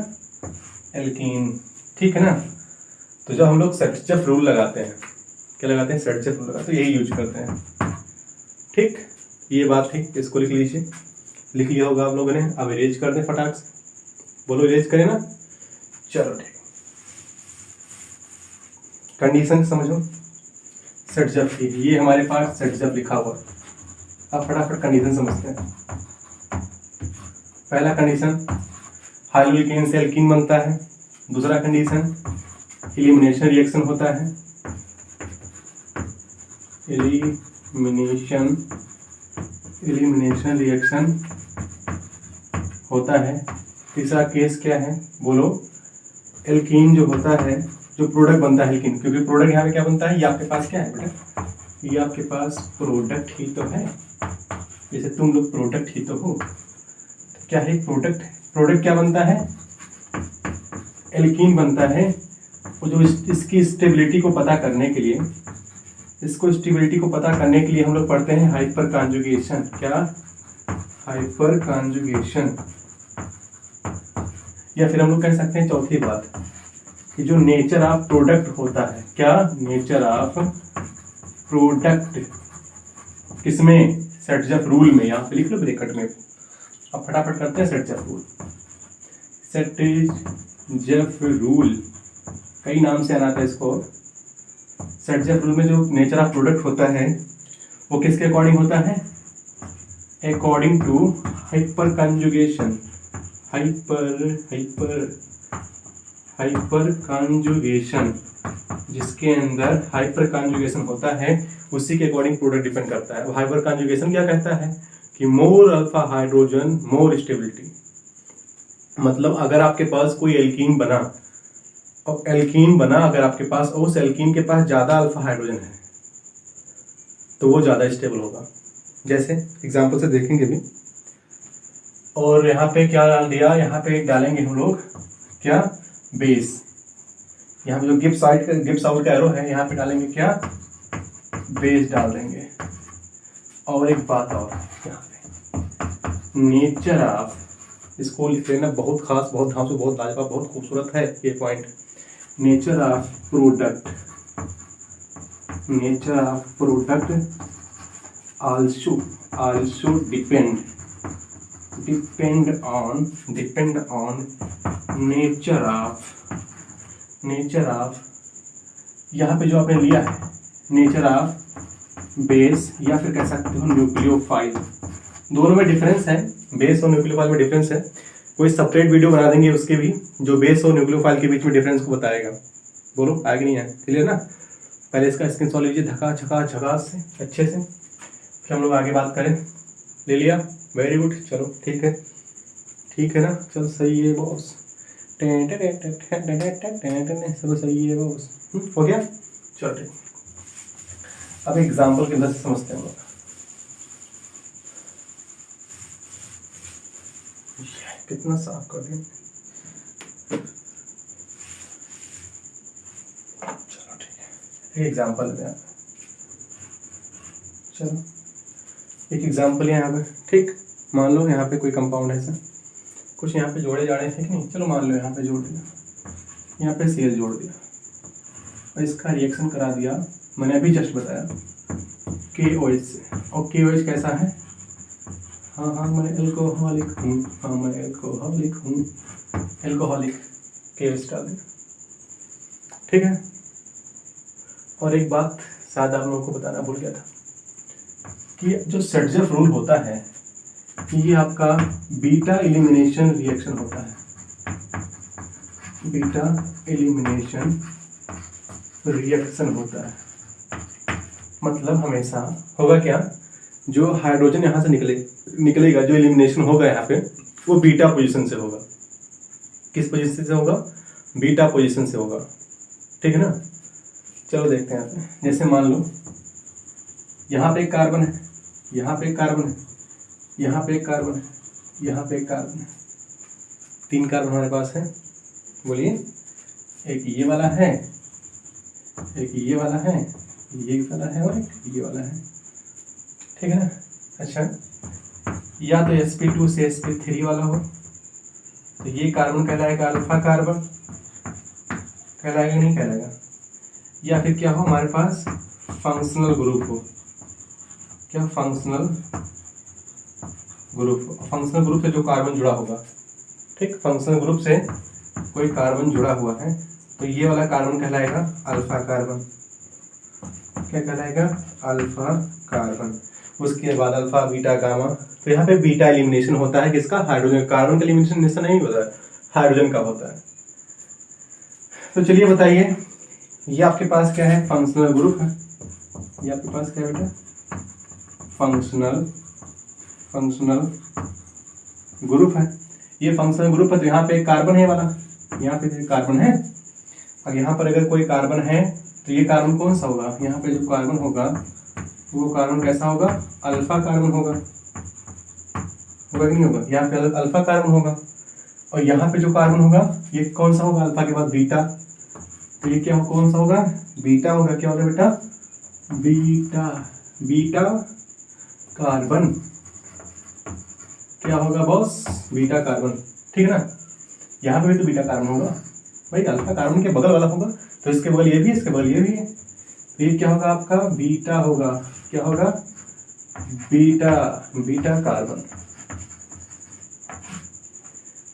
एल्कीन। ठीक है ना। तो जब हम लोग सर्चफ रूल लगाते हैं, क्या लगाते हैं, सर्चफ रूल लगाते हैं, यही यूज करते हैं। ठीक, ये बात थी, इसको लिख लीजिए। लिख लिया होगा आप लोगों ने। अब इरेज कर दें फटाक से, बोलो इरेज करें ना। चलो ठीक, कंडीशन समझो सर्चफ की, ये हमारे पास सर्चफ लिखा हुआ। अब फटाफट कंडीशन समझते हैं। पहला कंडीशन, हाइलो एल्केन से एल्कीन बनता है। दूसरा कंडीशन, एलिमिनेशन रिएक्शन होता है, एलिमिनेशन रिएक्शन होता है। तीसरा केस क्या है, बोलो, एल्कीन जो होता है, जो प्रोडक्ट बनता है एल्कीन, क्योंकि प्रोडक्ट यहाँ पे क्या बनता है, ये आपके पास क्या है बेटा, ये आपके पास प्रोडक्ट ही तो है, जैसे तुम लोग प्रोडक्ट ही तो हो। क्या है प्रोडक्ट, प्रोडक्ट क्या बनता है, एल्कीन बनता है। वो जो इसकी स्टेबिलिटी को पता करने के लिए, इसको स्टेबिलिटी को पता करने के लिए हम लोग पढ़ते हैं हाइपर कॉन्जुगेशन। क्या, हाइपर कॉन्जुगेशन। या फिर हम लोग कह सकते हैं चौथी बात कि जो नेचर ऑफ प्रोडक्ट होता है, क्या, नेचर ऑफ प्रोडक्ट, किसमें, सर्चफ रूल में। यहाँ पे लिख लो ब्रैकेट में। अब फटाफट करते हैं सर्चफ रूल। सर्चफ रूल कई नाम से आना था इसको। सर्चफ रूल में जो नेचर ऑफ प्रोडक्ट होता है वो किसके अकॉर्डिंग होता है, according to hyperconjugation. Hyperconjugation, जिसके अंदर हाइपर कॉन्जुगेशन होता है उसी के अकॉर्डिंग प्रोडक्ट डिपेंड करता है। हाइपर कॉन्जुगेशन क्या कहता है कि मोर अल्फा हाइड्रोजन मोर स्टेबिलिटी। मतलब अगर आपके पास कोई एल्कीन बना, और एल्कीन बना अगर आपके पास, और उस एल्कीन के पास ज़्यादा अल्फा हाइड्रोजन है, तो वो ज़्यादा स्टेबल होगा। जैसे एग्जाम्पल से देखेंगे भी। और यहाँ पे क्या डाल दिया, यहाँ पे डालेंगे हम लोग क्या, बेस। यहाँ पे जो गिब्स आउट का एरो है, यहाँ पे डालेंगे क्या, बेस डाल देंगे। और एक बात और, यहाँ पे नेचर ऑफ, इसको लिख लेना, बहुत खास, बहुत धांसू, बहुत लाजवाब, बहुत खूबसूरत है ये point. Nature of product, nature of product also depend on nature of, यहाँ पे जो आपने लिया है नेचर ऑफ बेस, या फिर कह सकते हो न्यूक्लियोफाइल। दोनों में डिफरेंस है, बेस और न्यूक्लियोफाइल में डिफरेंस है। कोई सेपरेट वीडियो बना देंगे उसके भी, जो बेस और न्यूक्लियोफाइल के बीच में डिफरेंस को बताएगा। बोलो आगे नहीं है, क्लियर ना। पहले इसका स्क्रीनशॉट लीजिए झकास से अच्छे से, फिर हम लोग आगे बात करें। ले लिया, वेरी गुड, चलो ठीक है ना, चल सही है बॉस, सब सही है बॉस, हो गया, चलो ठीक। अब एग्जाम्पल के अंदर से समझते हैं हम लोग। कितना साफ कर दिया, चलो ठीक है। एक एग्जाम्पल है, चलो एक एग्जाम्पल है यहाँ पे, ठीक। मान लो यहाँ पे कोई कंपाउंड है, सर कुछ यहाँ पे जोड़े जा रहे थे कि नहीं, चलो मान लो यहाँ पे जोड़ दिया, यहाँ पे Cl जोड़ दिया और इसका रिएक्शन करा दिया, मैंने अभी जस्ट बताया KOH से। और KOH कैसा है, हाँ मैं एल्कोहलिक हूँ, एल्कोहलिक KOH डाल दिया, ठीक है। और एक बात शायद आप लोगों को बताना भूल गया था कि जो सर्जफ रूल होता है, ये आपका बीटा एलिमिनेशन रिएक्शन होता है। बीटा एलिमिनेशन रिएक्शन होता है, मतलब हमेशा होगा क्या, जो हाइड्रोजन यहाँ से निकलेगा, जो एलिमिनेशन होगा यहाँ पे, वो बीटा पोजीशन से होगा। किस पोजीशन से होगा, बीटा पोजीशन से होगा, ठीक है ना। चलो देखते हैं यहाँ पे, जैसे मान लो यहाँ पे एक कार्बन है, यहाँ पे एक कार्बन है, यहाँ पे एक कार्बन है, यहाँ पे एक कार्बन है, 3 कार्बन हमारे पास है। बोलिए, एक ये वाला है, एक ये वाला है, ये वाला है और एक ये वाला है, ठीक है ना। अच्छा, या तो sp2 से sp3 वाला हो, तो ये कार्बन कहलाएगा अल्फा कार्बन, कहलाएगा नहीं कहलाएगा। या फिर क्या हो, हमारे पास फंक्शनल ग्रुप हो, क्या फंक्शनल ग्रुप से जो कार्बन जुड़ा होगा, ठीक, फंक्शनल ग्रुप से कोई कार्बन जुड़ा हुआ है, तो ये वाला कार्बन कहलाएगा अल्फा कार्बन। क्या कहलाएगा, अल्फा कार्बन। उसके बाद अल्फा, बीटा, गामा। तो यहाँ पे बीटा एलिमिनेशन होता है किसका, हाइड्रोजन। कार्बन का एलिमिनेशन नहीं होता है, हाइड्रोजन का होता है। तो चलिए बताइए, ये आपके पास क्या है, फंक्शनल ग्रुप है। ये आपके पास क्या है बेटा, फंक्शनल ग्रुप है। ये फंक्शनल ग्रुप है, तो यहाँ पे एक कार्बन है वाला, यहाँ पे एक कार्बन है। और यहाँ पर अगर कोई कार्बन है, तो ये कार्बन कौन सा होगा, यहाँ पे जो कार्बन होगा वो कार्बन कैसा होगा, अल्फा कार्बन होगा कि नहीं होगा। यहाँ पे अल्फा कार्बन होगा। और यहाँ पे जो कार्बन होगा ये कौन सा होगा, अल्फा के बाद बीटा, तो ये क्या कौन सा होगा, बीटा होगा। क्या होगा बेटा, बीटा कार्बन। क्या होगा बॉस, बीटा कार्बन, ठीक है ना। यहाँ पे भी तो बीटा कार्बन होगा भाई, अल्फा कार्बन के बगल वाला होगा, तो इसके बगल ये भी, इसके बगल ये भी है, तो ये क्या होगा आपका, बीटा होगा। क्या होगा, बीटा कार्बन।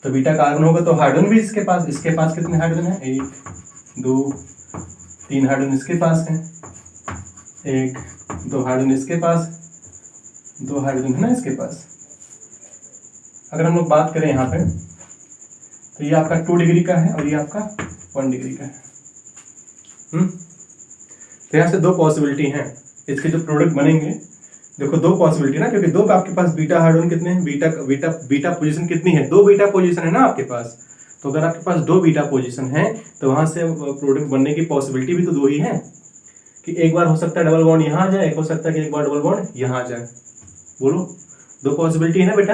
तो बीटा कार्बन होगा, तो हाइड्रोजन भी इसके पास कितने हाइड्रोजन है, 1 2 3 हाइड्रोजन इसके पास है, 1 2 हाइड्रोजन इसके पास, 2 हाइड्रोजन है ना इसके पास। अगर हम लोग बात करें यहाँ पे, तो ये आपका 2 डिग्री का है और ये आपका 1 डिग्री का है। तो यहाँ से 2 पॉसिबिलिटी हैं इसके जो प्रोडक्ट बनेंगे। देखो 2 पॉसिबिलिटी ना, क्योंकि 2 आपके पास बीटा हाइड्रोजन कितने हैं, बीटा पोजीशन कितनी है, 2 बीटा पोजीशन है ना आपके पास। तो अगर आपके पास 2 बीटा पोजीशन है, तो वहां से प्रोडक्ट बनने की पॉसिबिलिटी भी तो 2 ही है। कि एक बार हो सकता है डबल बॉन्ड यहाँ आ जाए, एक हो सकता है कि एक बार डबल बॉन्ड यहाँ आ जाए। बोलो, दो पॉसिबिलिटी है ना बेटा,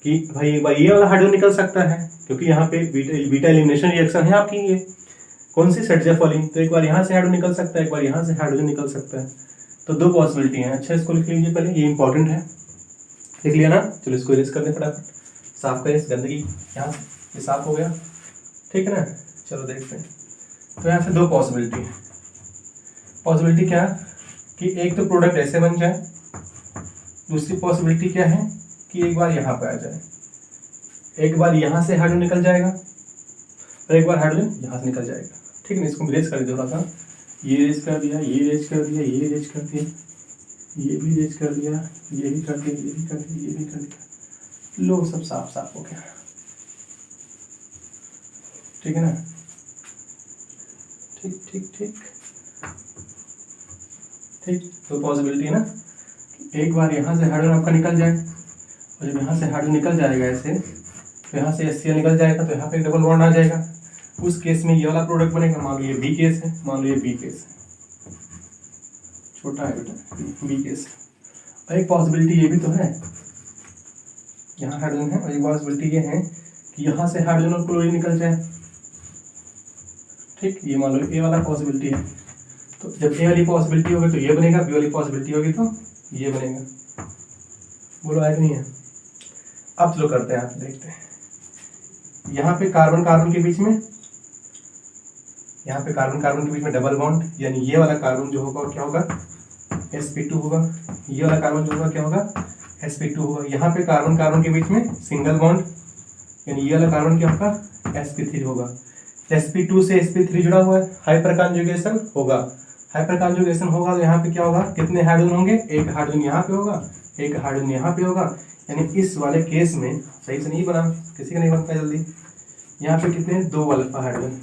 कि भाई एक बार ये वाला हाइड्रोजन निकल सकता है क्योंकि यहाँ पे बीटा एलिमिनेशन रिएक्शन है आपकी, ये कौन सी सेट फॉलिंग, तो एक बार यहाँ से हाइड्रोजन निकल सकता है, एक बार यहाँ से हाइड्रोजन निकल सकता है। तो दो पॉसिबिलिटी है। अच्छा, इसको लिख लीजिए पहले, ये इंपॉर्टेंट है, लिख लिया ना। चलो इसको इरेज कर दें फटाफट, साफ करें इस गंदगी, यहाँ ये साफ हो गया, ठीक है ना। चलो देखते हैं, तो यहाँ से दो पॉसिबिलिटी है। पॉसिबिलिटी क्या कि एक तो प्रोडक्ट ऐसे बन जाए, दूसरी पॉसिबिलिटी क्या है कि एक बार यहाँ पे आ जाए, एक बार यहाँ से हाइड्रोजन निकल जाएगा और एक बार हाइड्रोजन यहाँ से निकल जाएगा, ठीक है ना। इसको रेज कर दिया थोड़ा सा, ये रेज कर दिया, ये रेज कर दिया, ये रेज कर दिया, ये भी रेज कर दिया, ये भी कर दिया, ये भी कर दिया, ये भी कर दिया, लो सब साफ साफ हो गया, ठीक है ना। ठीक ठीक ठीक ठीक, तो पॉसिबिलिटी है ना, एक बार यहाँ से हाइड्रोजन आपका निकल जाए, और जब यहाँ से हाइड्रोजन निकल जाएगा ऐसे, तो यहाँ से HCl निकल जाएगा, तो यहाँ पे डबल बॉन्ड आ जाएगा। उस केस में ये वाला प्रोडक्ट बनेगा, मान लो ये बी केस है, मान लो ये बी केस है, छोटा है बेटा, बी केस है। और एक पॉसिबिलिटी ये भी तो है, यहाँ हाइड्रोजन है, और एक पॉसिबिलिटी ये है कि यहाँ से हाइड्रोजन और क्लोरीन निकल जाए, ठीक, ये मान लो ए वाला पॉसिबिलिटी है। तो जब ए वाली पॉसिबिलिटी होगी तो ये बनेगा, बी वाली पॉसिबिलिटी होगी तो ये बनेगा। बोलो है कि नहीं है। अब चलो करते हैं, आप देखते हैं, यहाँ पे कार्बन कार्बन के बीच में, यहाँ पे कार्बन कार्बन के बीच में डबल बॉन्ड, यानी ये वाला कार्बन जो होगा क्या होगा, sp2 होगा, ये वाला कार्बन जो होगा क्या होगा, sp2 होगा। यहाँ पे कार्बन कार्बन के बीच में सिंगल बॉन्ड, यानी ये वाला कार्बन क्या होगा, sp3 होगा। sp2 से sp3 जुड़ा हुआ है, हाइपर कॉन्जुगेशन होगा, हाइपर कॉन्जुगेशन होगा, तो यहाँ पे क्या होगा, कितने हाइड्रोजन होंगे, एक हाइड्रोजन यहाँ पे होगा, एक हाइड्रोजन यहाँ पे होगा। यानी इस वाले केस में, सही से नहीं बना, किसी का नहीं बनता जल्दी, यहाँ पे कितने, दो अल्फा हाइड्रोजन।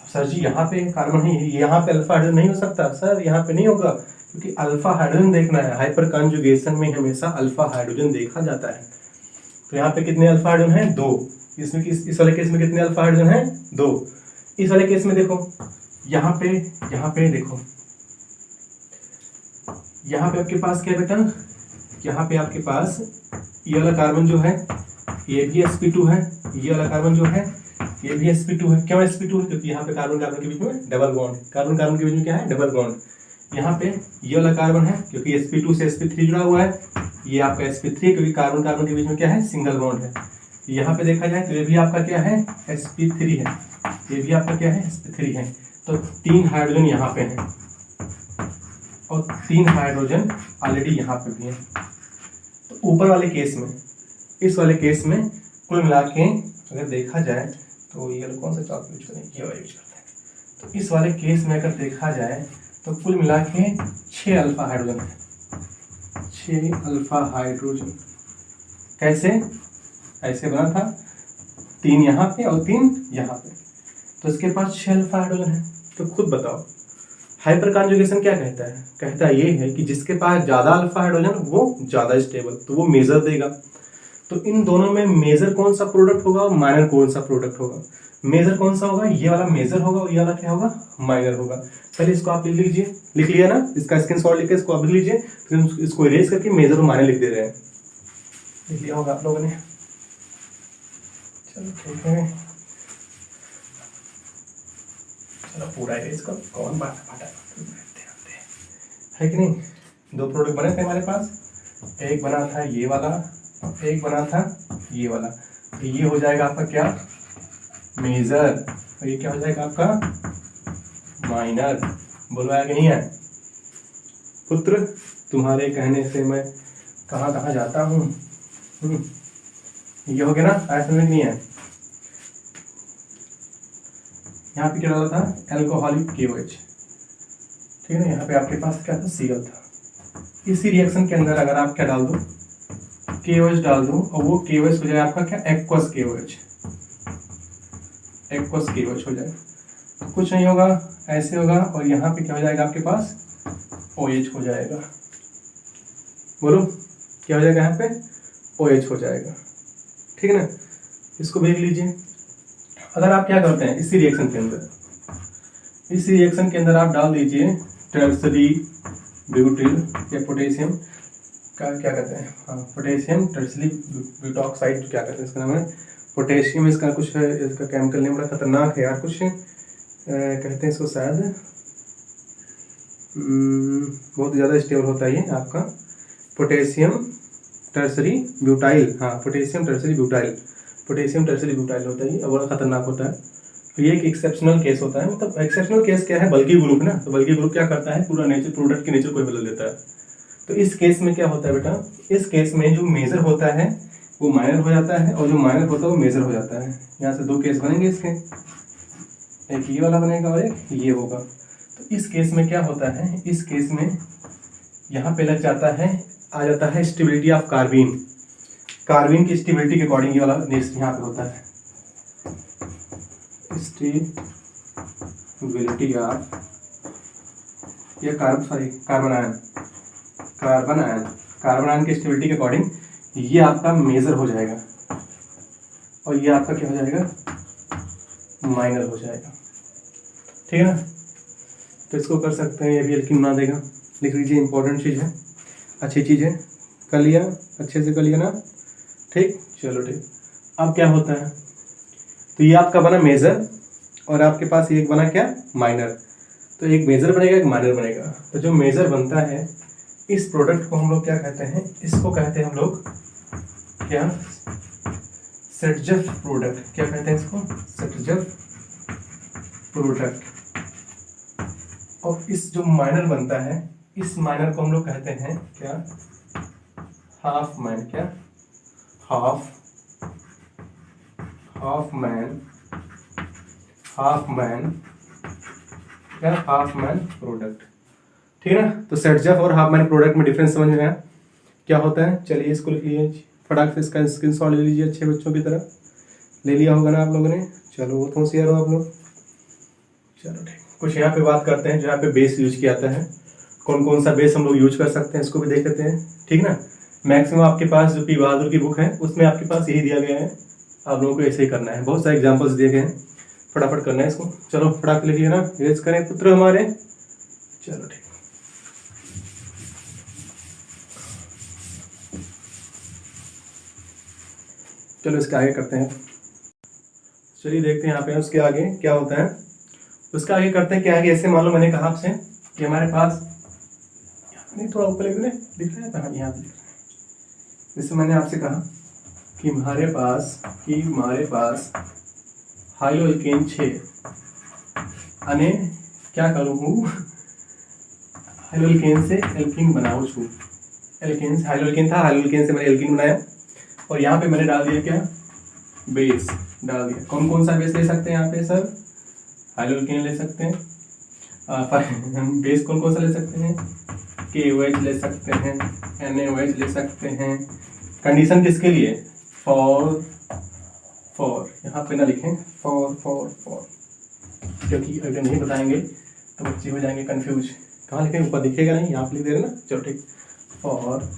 सर जी यहाँ पे कार्बन है, यहाँ पे अल्फा हाइड्रोजन नहीं हो सकता सर, यहाँ पे नहीं होगा, क्योंकि अल्फा हाइड्रोजन देखना है, हाइपर कॉन्जुगेशन में हमेशा अल्फा हाइड्रोजन देखा जाता है। तो यहाँ पे कितने अल्फा हाइड्रोजन हैं, दो। इसमें इस वाले केस में कितने अल्फा हाइड्रोजन हैं, दो। इस वाले केस में देखो, यहाँ पे देखो, यहाँ पे आपके पास क्या बेटा, यहाँ पे आपके पास ये वाला कार्बन जो है ये भी sp2 है, ये वाला कार्बन जो है ये भी sp2 है। क्यों sp2 है, क्योंकि यहाँ पे कार्बन कार्बन के बीच में डबल बॉन्ड, कार्बन कार्बन के बीच में क्या है, डबल बॉन्ड। यहाँ पे ये वाला कार्बन है क्योंकि sp2 से sp3 जुड़ा हुआ है, ये आपका sp3 क्योंकि कार्बन कार्बन के बीच में क्या है, सिंगल बॉन्ड है। यहाँ पे देखा जाए तो ये भी आपका क्या है, sp3 है, ये भी आपका क्या है, sp3 है। तो तीन हाइड्रोजन यहाँ पे हैं और तीन हाइड्रोजन ऑलरेडी यहाँ पे भी हैं। तो ऊपर वाले केस में, इस वाले केस में कुल मिला के अगर देखा जाए तो ये कौन सा चार्ट यूज करें, ये वाला यूज करते हैं। तो इस वाले केस में अगर देखा जाए तो कुल मिला के 6 अल्फा हाइड्रोजन है, 6 अल्फा हाइड्रोजन। कैसे, ऐसे बना था, 3 यहाँ पे और 3 यहाँ पे, तो इसके पास 6 अल्फा हाइड्रोजन है। तो खुद बताओ हाइपर कॉन्जुगेशन क्या कहता है, कहता है ये है कि जिसके पास ज़्यादा अल्फा हाइड्रोजन वो ज़्यादा स्टेबल, तो वो मेजर देगा। तो इन दोनों में मेजर कौन सा प्रोडक्ट होगा और माइनर कौन सा प्रोडक्ट होगा, मेजर कौन सा होगा, ये वाला मेजर होगा और ये वाला क्या होगा, माइनर होगा। पहले इसको आप लिख लीजिए, लिख लिया ना, इसका स्क्रीनशॉट लेके इसको आप लिख लीजिए, फिर इसको इरेज करके मेजर और माइनर लिख दे रहे हैं, लिख लिया होगा आप लोगों ने। चलो ठीक है, चलो पूरा इरेज कर, कौन बाटा है कि नहीं। 2 प्रोडक्ट बने थे हमारे पास, एक बना था ये वाला, एक बना था ये वाला। तो ये हो जाएगा आपका क्या, मेजर, और ये क्या हो जाएगा आपका माइनर। बोलो है कि नहीं है। पुत्र तुम्हारे कहने से मैं कहाँ कहाँ जाता हूँ। ये हो गया ना, ऐसा नहीं है। यहाँ पे क्या डाला था, एल्कोहलिक KOH, ठीक है ना। यहाँ पे आपके पास क्या था, Cl था। इसी रिएक्शन के अंदर अगर आप क्या डाल दो, KOH डाल दो, और वो KOH हो जाए आपका क्या, एक्वस KOH, एक्वस KOH हो जाए। तो कुछ नहीं होगा, ऐसे होगा, और यहाँ पे क्या हो जाएगा आपके पास, OH हो जाएगा। बोलो क्या हो जाएगा, यहाँ पे OH हो जाएगा, ठीक है ना। इसको देख लीजिए, अगर आप क्या करते हैं इसी रिएक्शन के अंदर, इस रिएक्शन के अंदर आप डाल दीजिए टर्सरी ब्यूटिल या पोटेशियम का क्या कहते हैं, हाँ पोटेशियम टर्सरी ब्यूटॉक्साइड, क्या कहते हैं इसका नाम है पोटेशियम, इसका कुछ है, इसका केमिकल नेम बड़ा खतरनाक है यार, कुछ कहते हैं इसको शायद, बहुत ज़्यादा स्टेबल होता है ये आपका पोटेशियम टर्सरी ब्यूटाइल, हाँ potassium tertiary butyl, potassium tertiary butyl होता है ये, और बड़ा खतरनाक होता है। तो ये एक एक्सेप्शनल केस होता है, मतलब एक्सेप्शनल केस क्या है, बल्कि ग्रुप ना, तो बल्कि ग्रुप क्या करता है, पूरा नेचर प्रोडक्ट के नेचर को बदल देता है। तो इस केस में क्या होता है बेटा, इस केस में जो मेजर होता है वो माइनर हो जाता है, और जो माइनर होता है वो मेजर हो जाता है। यहाँ से दो केस बनेंगे इसके, एक ये वाला बनेगा और एक ये होगा। तो इस केस में क्या होता है, इस केस में यहाँ पे लग जाता है, आ जाता है स्टेबिलिटी ऑफ कार्बिन, कार्बिन की स्टेबिलिटी के अकॉर्डिंग ये वाला नेक्स्ट यहाँ पे होता है, स्टेबिलिटी ऑफ ये carbon ion, carbon ion, carbon ion की स्टेबिलिटी के अकॉर्डिंग ये आपका मेजर हो जाएगा, और ये आपका क्या हो जाएगा, माइनर हो जाएगा, ठीक है ना। तो इसको कर सकते हैं, ये भी एल्कीन बना देगा, लिख लीजिए, इंपॉर्टेंट चीज़ है, अच्छी चीज़ है, कर लिया, अच्छे से कर लिया ना, ठीक, चलो ठीक। अब क्या होता है, तो ये आपका बना मेजर, और आपके पास एक बना क्या, माइनर। तो एक मेजर बनेगा, एक माइनर बनेगा। तो जो मेजर बनता है, इस प्रोडक्ट को हम लोग क्या कहते हैं, इसको कहते हैं हम लोग क्या, सेटजफ प्रोडक्ट, क्या कहते हैं इसको, सेटजफ प्रोडक्ट। और इस जो माइनर बनता है, इस माइनर को हम लोग कहते हैं क्या, हाफ मैन, क्या हाफ मैन प्रोडक्ट, ठीक है ना। तो सेटजफ और हाफ मैन प्रोडक्ट में डिफरेंस समझ में आया क्या होता है। चलिए इसको लिख लीजिए, फटाक से इसका स्क्रीनशॉट ले लीजिए, अच्छे बच्चों की तरह ले लिया होगा ना आप लोगों ने। चलो वो तो होशियार हो आप लोग। चलो ठीक, कुछ यहाँ पे बात करते हैं जो यहाँ पे बेस यूज किया जाता है, कौन कौन सा बेस हम लोग यूज कर सकते हैं, इसको भी देख लेते हैं, ठीक ना। मैक्सिमम आपके पास जो पी बहादुर की बुक है उसमें आपके पास यही दिया गया है, आप लोगों को ऐसे ही करना है, बहुत सारे एग्जाम्पल्स दिए गए हैं, फटाफट करना है इसको। चलो फटाफट लिखिए ना, रेज करें पुत्र हमारे। चलो ठीक, चलो इसके आगे करते हैं। चलिए देखते हैं यहाँ पे उसके आगे क्या होता है। उसके आगे करते हैं क्या है, ऐसे मान लो मैंने कहा आपसे कि हमारे पास, नहीं थोड़ा ऊपर लिख दिख रहा है, यहाँ दिख रहा है। जैसे मैंने आपसे कहा कि हमारे पास हाइलो एल्केन 6 अने क्या करूँ हूँ, हाइलो एल्केन से एल्कीन बनाऊँ छू, एल्केन से हाइलो एल्केन था, हाइलो एल्केन से मैंने एल्कीन बनाया, और यहाँ पे मैंने डाल दिया क्या, बेस डाल दिया। कौन कौन सा बेस ले सकते हैं यहाँ पे सर, हाइलो एल्केन ले सकते हैं, बेस कौन कौन सा ले सकते हैं, KOH ले सकते हैं, NaOH ले सकते हैं। कंडीशन किसके लिए, फॉर यहाँ पे ना लिखें फॉर, क्योंकि अगर नहीं बताएंगे तो बच्चे हो जाएंगे कंफ्यूज। कहाँ लिखें, ऊपर दिखेगा नहीं, यहाँ पे लिख दे रहे ना। चलो ठीक, for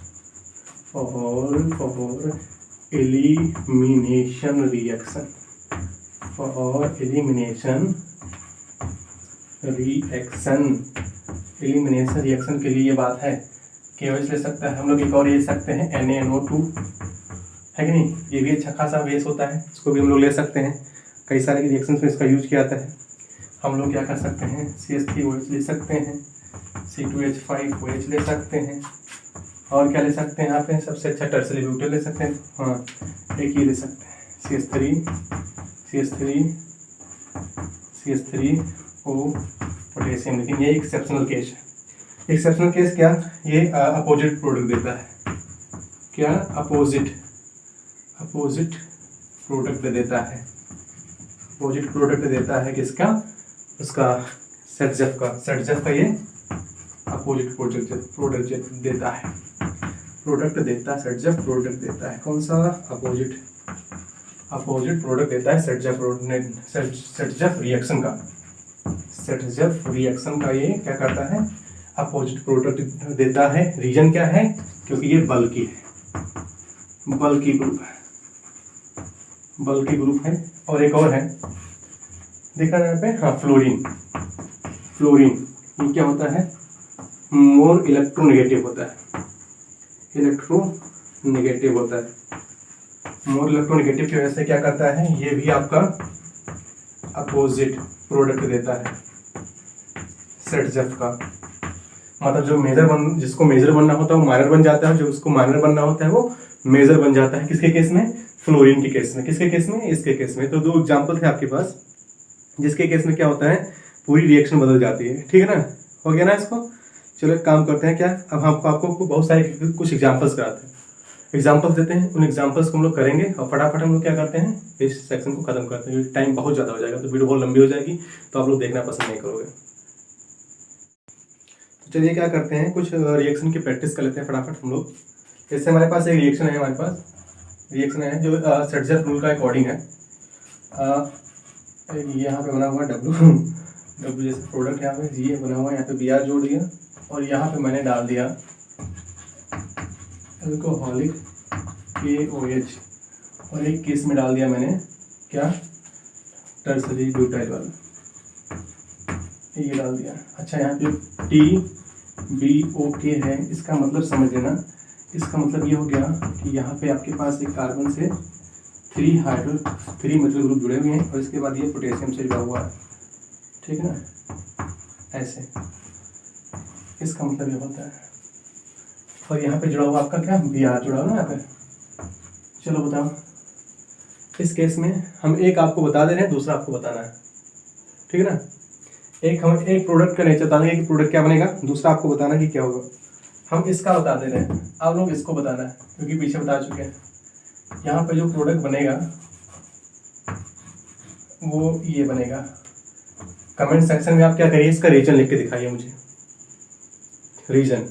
elimination reaction, elimination reaction के लिए ये बात है। KOH ले सकता है हम लोग, एक और ले सकते हैं NaNO2, है कि नहीं, ये भी अच्छा खासा बेस होता है, इसको भी हम लोग ले सकते हैं। कई सारे रिएक्शन में इसका यूज किया जाता है। हम लोग क्या कर सकते हैं, CH3OH ले सकते हैं, C2H5OH ले सकते हैं, और क्या ले सकते हैं यहाँ पे, सबसे अच्छा टर्सरी ब्यूटेल ले सकते हैं, हाँ एक ये ले सकते हैं CH3O पोटेशियम। लेकिन ये एक्सेप्शनल केस है। एक्सेप्शनल केस क्या, ये अपोजिट प्रोडक्ट देता है, क्या अपोजिट प्रोडक्ट देता है, अपोजिट प्रोडक्ट देता है किसका, उसका सेटजफ का ये अपोजिट प्रोडक्ट देता है, सेटजफ प्रोडक्ट देता है। कौन सा, अपोजिट प्रोडक्ट देता है सेटजफ रिएक्शन का ये क्या करता है, अपोजिट प्रोडक्ट देता है। रीजन क्या है, क्योंकि ये बल्कि ग्रुप है। और एक और है, देखा यहाँ पे, हाँ फ्लोरीन, ये क्या होता है, मोर इलेक्ट्रोनेगेटिव होता है, इलेक्ट्रोनेगेटिव होता है। मोर इलेक्ट्रोनेगेटिव की वजह से क्या करता है, ये भी आपका अपोजिट प्रोडक्ट देता है सेटजेफ का। मतलब जो जिसको मेजर बनना होता है वो माइनर बन जाता है, जो उसको माइनर बनना होता है वो मेजर बन जाता है। किसके केस में, फ्लोरीन के केस में। किसके केस में, इसके केस में। तो दो एग्जाम्पल थे आपके पास, जिसके केस में क्या होता है, पूरी रिएक्शन बदल जाती है। ठीक है ना, हो गया ना इसको। चलो एक काम करते हैं, क्या अब हम आपको बहुत सारे कुछ एग्जाम्पल्स कराते हैं, एग्जाम्पल्स देते हैं, उन एग्जाम्पल्स को हम लोग करेंगे और फटाफट हम लोग क्या करते हैं, इस सेक्शन को खत्म करते हैं। टाइम बहुत ज़्यादा हो जाएगा तो वीडियो बहुत लंबी हो जाएगी, तो आप लोग देखना पसंद नहीं करोगे। तो चलिए क्या करते हैं, कुछ रिएक्शन की प्रैक्टिस कर लेते हैं फटाफट हम लोग। जैसे हमारे पास एक रिएक्शन है, हमारे पास रिएक्शन है जो सेटजेफ रूल का अकॉर्डिंग है। यहाँ पे बना हुआ डब्ल्यू जैसे प्रोडक्ट, यहाँ पे जी बना हुआ है, यहाँ पे बी आर जोड़ दिया और यहाँ पे मैंने डाल दिया अल्कोहलिक KOH और एक केस में डाल दिया मैंने क्या, टर्सरी ब्यूटाइल वाला, ये डाल दिया। अच्छा यहाँ पे TBOK है, इसका मतलब समझ लेना, इसका मतलब ये हो गया कि यहाँ पे आपके पास एक कार्बन से 3 मेथिल ग्रुप जुड़े हुए हैं और इसके बाद ये पोटेशियम से जुड़ा हुआ है। ठीक है ना, ऐसे, इसका मतलब ये होता है। और यहाँ पे जुड़ा हुआ आपका क्या, Br जुड़ा हुआ ना यहाँ पे। चलो बताओ, इस केस में हम एक आपको बता दे रहे हैं, दूसरा आपको बताना है। ठीक है ना, हम एक प्रोडक्ट का नेचर बता देंगे कि प्रोडक्ट क्या बनेगा, दूसरा आपको बताना कि क्या होगा। हम इसका बता दे रहे हैं, आप लोग इसको बताना है क्योंकि पीछे बता चुके हैं। यहाँ पे जो प्रोडक्ट बनेगा वो ये बनेगा। कमेंट सेक्शन में आप क्या करिए, इसका रीजन लिख के दिखाइए मुझे, रीजन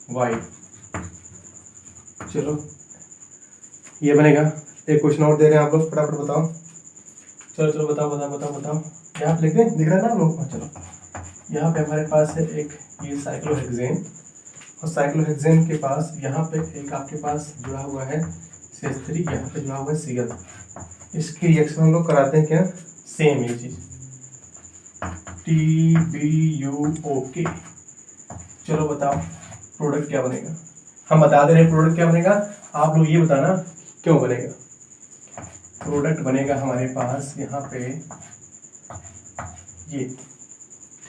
वाई। चलो ये बनेगा। एक क्वेश्चन और दे रहे हैं आप लोग, फटाफट बताओ। चलो बताओ। यहाँ पे लिख दें, दिख रहा है ना आप लोग को। चलो यहाँ पे हमारे पास है एक ये साइक्लोहेक्सेन, और साइक्लोहेक्सेन के पास यहाँ पे एक आपके पास जुड़ा हुआ है CH3, यहाँ पे जुड़ा हुआ है Cl। इसकी रिएक्शन हम लोग कराते हैं क्या, सेम ये चीज TBUOK। चलो बताओ प्रोडक्ट क्या बनेगा, हम बता दे रहे हैं प्रोडक्ट क्या बनेगा, आप लोग ये बताना क्यों बनेगा। प्रोडक्ट बनेगा हमारे पास यहाँ पे ये।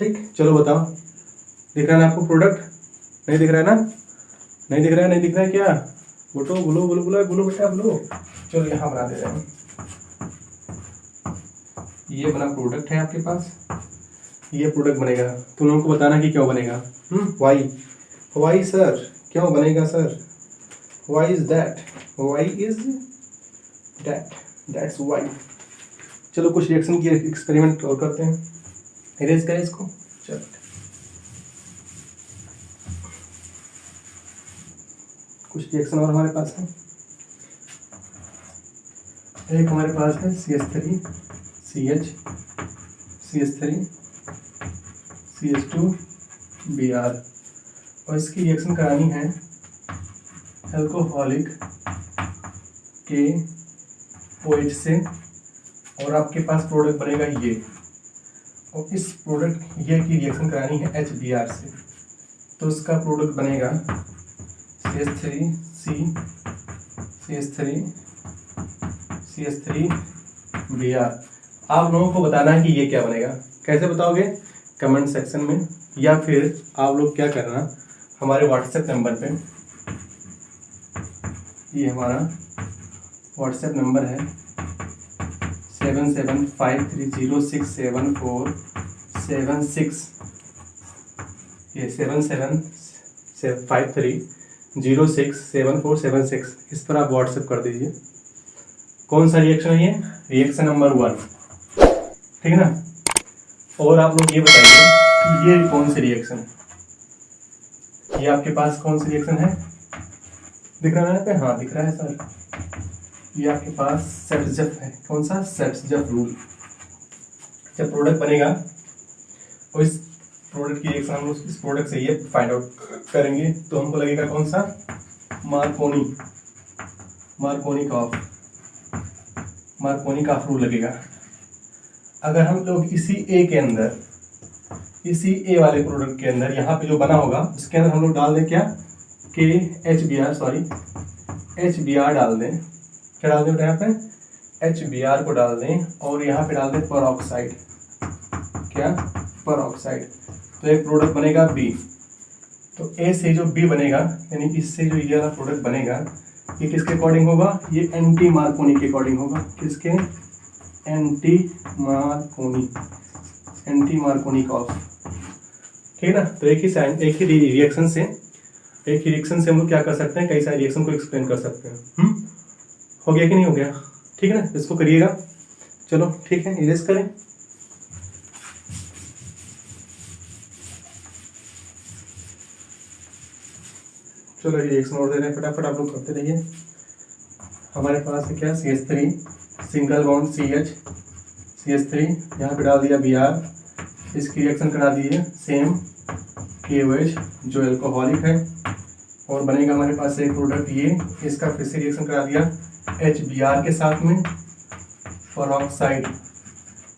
ठीक, चलो बताओ, दिख रहा है ना आपको प्रोडक्ट, नहीं दिख रहा है ना, नहीं दिख रहा है क्या, बोलो बेटा बोलो। चलो यहाँ बना दे रहे हैं, ये बना प्रोडक्ट है आपके पास, ये प्रोडक्ट बनेगा। तुम लोगों को बताना कि क्यों बनेगा। वाई सर, क्यों बनेगा sir, why is that's why. चलो कुछ रिएक्शन की एक्सपेरिमेंट और करते हैं, इरेज करें इसको। चलो कुछ रिएक्शन और हमारे पास है, एक हमारे पास है CH3 CH CH3 CH2 Br, और इसकी रिएक्शन करानी है अल्कोहलिक KOH से, और आपके पास प्रोडक्ट बनेगा ये, और इस प्रोडक्ट ये की रिएक्शन करानी है HBr से, तो इसका प्रोडक्ट बनेगा CH3 Br। आप लोगों को बताना है कि ये क्या बनेगा। कैसे बताओगे, कमेंट सेक्शन में, या फिर आप लोग क्या करना, हमारे व्हाट्सएप नंबर पे, ये हमारा व्हाट्सएप नंबर है 7753067476, ये 7753067476, इस पर आप व्हाट्सएप कर दीजिए। कौन सा रिएक्शन है ये, रिएक्शन नंबर 1। ठीक है ना, और आप लोग ये बताइए कि ये कौन सी रिएक्शन है, ये आपके पास कौन सी रिएक्शन है, दिख रहा है? हाँ दिख रहा है सर, ये आपके पास सेटजेफ है। कौन सा, सेटजेफ रूल। जब प्रोडक्ट बनेगा और इस प्रोडक्ट की रिएक्शन हम इस प्रोडक्ट से ये फाइंड आउट करेंगे, तो हमको लगेगा कौन सा, मार्कोनी का रूल लगेगा। अगर हम लोग इसी ए के अंदर इसी ए वाले प्रोडक्ट के अंदर यहाँ पे जो बना होगा उसके अंदर हम लोग डाल दें क्या, के HBr डाल दें। क्या डाल दें बेटा यहाँ पे, HBr को डाल दें और यहाँ पे डाल दें परऑक्साइड। क्या, परऑक्साइड। तो एक प्रोडक्ट बनेगा B। तो A से जो B बनेगा यानी इससे जो ये वाला प्रोडक्ट बनेगा ये किसके अकॉर्डिंग होगा, ये एंटी मार्कोनी के अकॉर्डिंग होगा। किसके, एंटी मार्कोनी कॉफ। ठीक है ना। तो एक ही रिएक्शन से हम लोग क्या कर सकते हैं, कई सारे रिएक्शन को एक्सप्लेन कर सकते हैं। हो गया कि नहीं हो गया, ठीक है ना। इसको करिएगा, चलो ठीक है, इरेज करें। चलो रिएक्शन और दे रहे हैं, फटाफट आप लोग करते रहिए। हमारे पास है क्या, CH3 सिंगल बॉन्ड CH3 यहाँ पे डाल दिया Br। इसकी रिएक्शन करा दिए सेम KOH जो एल्कोहलिक है और बनेगा हमारे पास एक प्रोडक्ट ये। इसका फिर से रिएक्शन करा दिया HBr के साथ में परऑक्साइड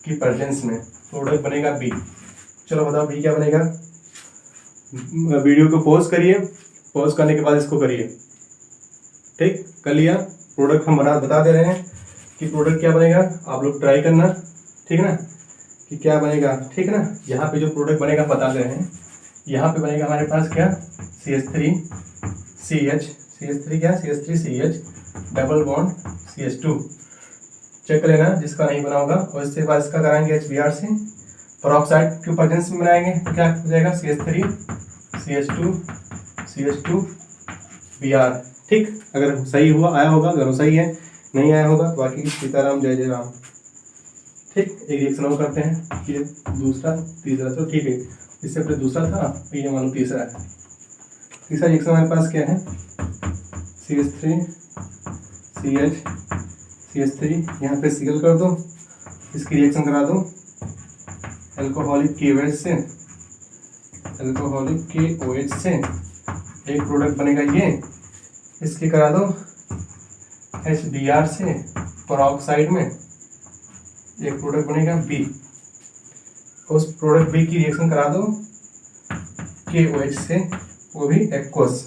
की प्रेजेंस में, प्रोडक्ट बनेगा B। चलो बताओ B क्या बनेगा। वीडियो को पॉज करिए, पॉज करने के बाद इसको करिए। ठीक, कर लिया। प्रोडक्ट हम बता दे रहे हैं कि प्रोडक्ट क्या बनेगा, आप लोग ट्राई करना, ठीक है ना, कि क्या बनेगा। ठीक है ना। यहाँ पे जो प्रोडक्ट बनेगा बता दे रहे हैं। यहाँ पे बनेगा हमारे पास क्या, CH3CH double bond CH2। Check कर लेना जिसका नहीं बना होगा। और इसके बाद इसका कराएंगे HBr से, परऑक्साइड की प्रेजेंस में बनाएंगे तो क्या हो जाएगा, CH3CH2 Br। ठीक, अगर सही हुआ आया होगा, अगर सही है, नहीं आया होगा तो बाकी सीताराम जय जय राम। ठीक, एक रिएक्शन और करते हैं, ये दूसरा तीसरा, तो ठीक है, इससे पहले दूसरा था, ये मान लो तीसरा है। तीसरा रिएक्शन हमारे पास क्या है, CH3 यहाँ पे Cl कर दो, इसकी रिएक्शन करा दो एल्कोहलिक KOH से, एक प्रोडक्ट बनेगा ये। इसकी करा दो HBr से परऑक्साइड में, एक प्रोडक्ट बनेगा B। उस प्रोडक्ट B की रिएक्शन करा दो KOH से, वो भी एक्वस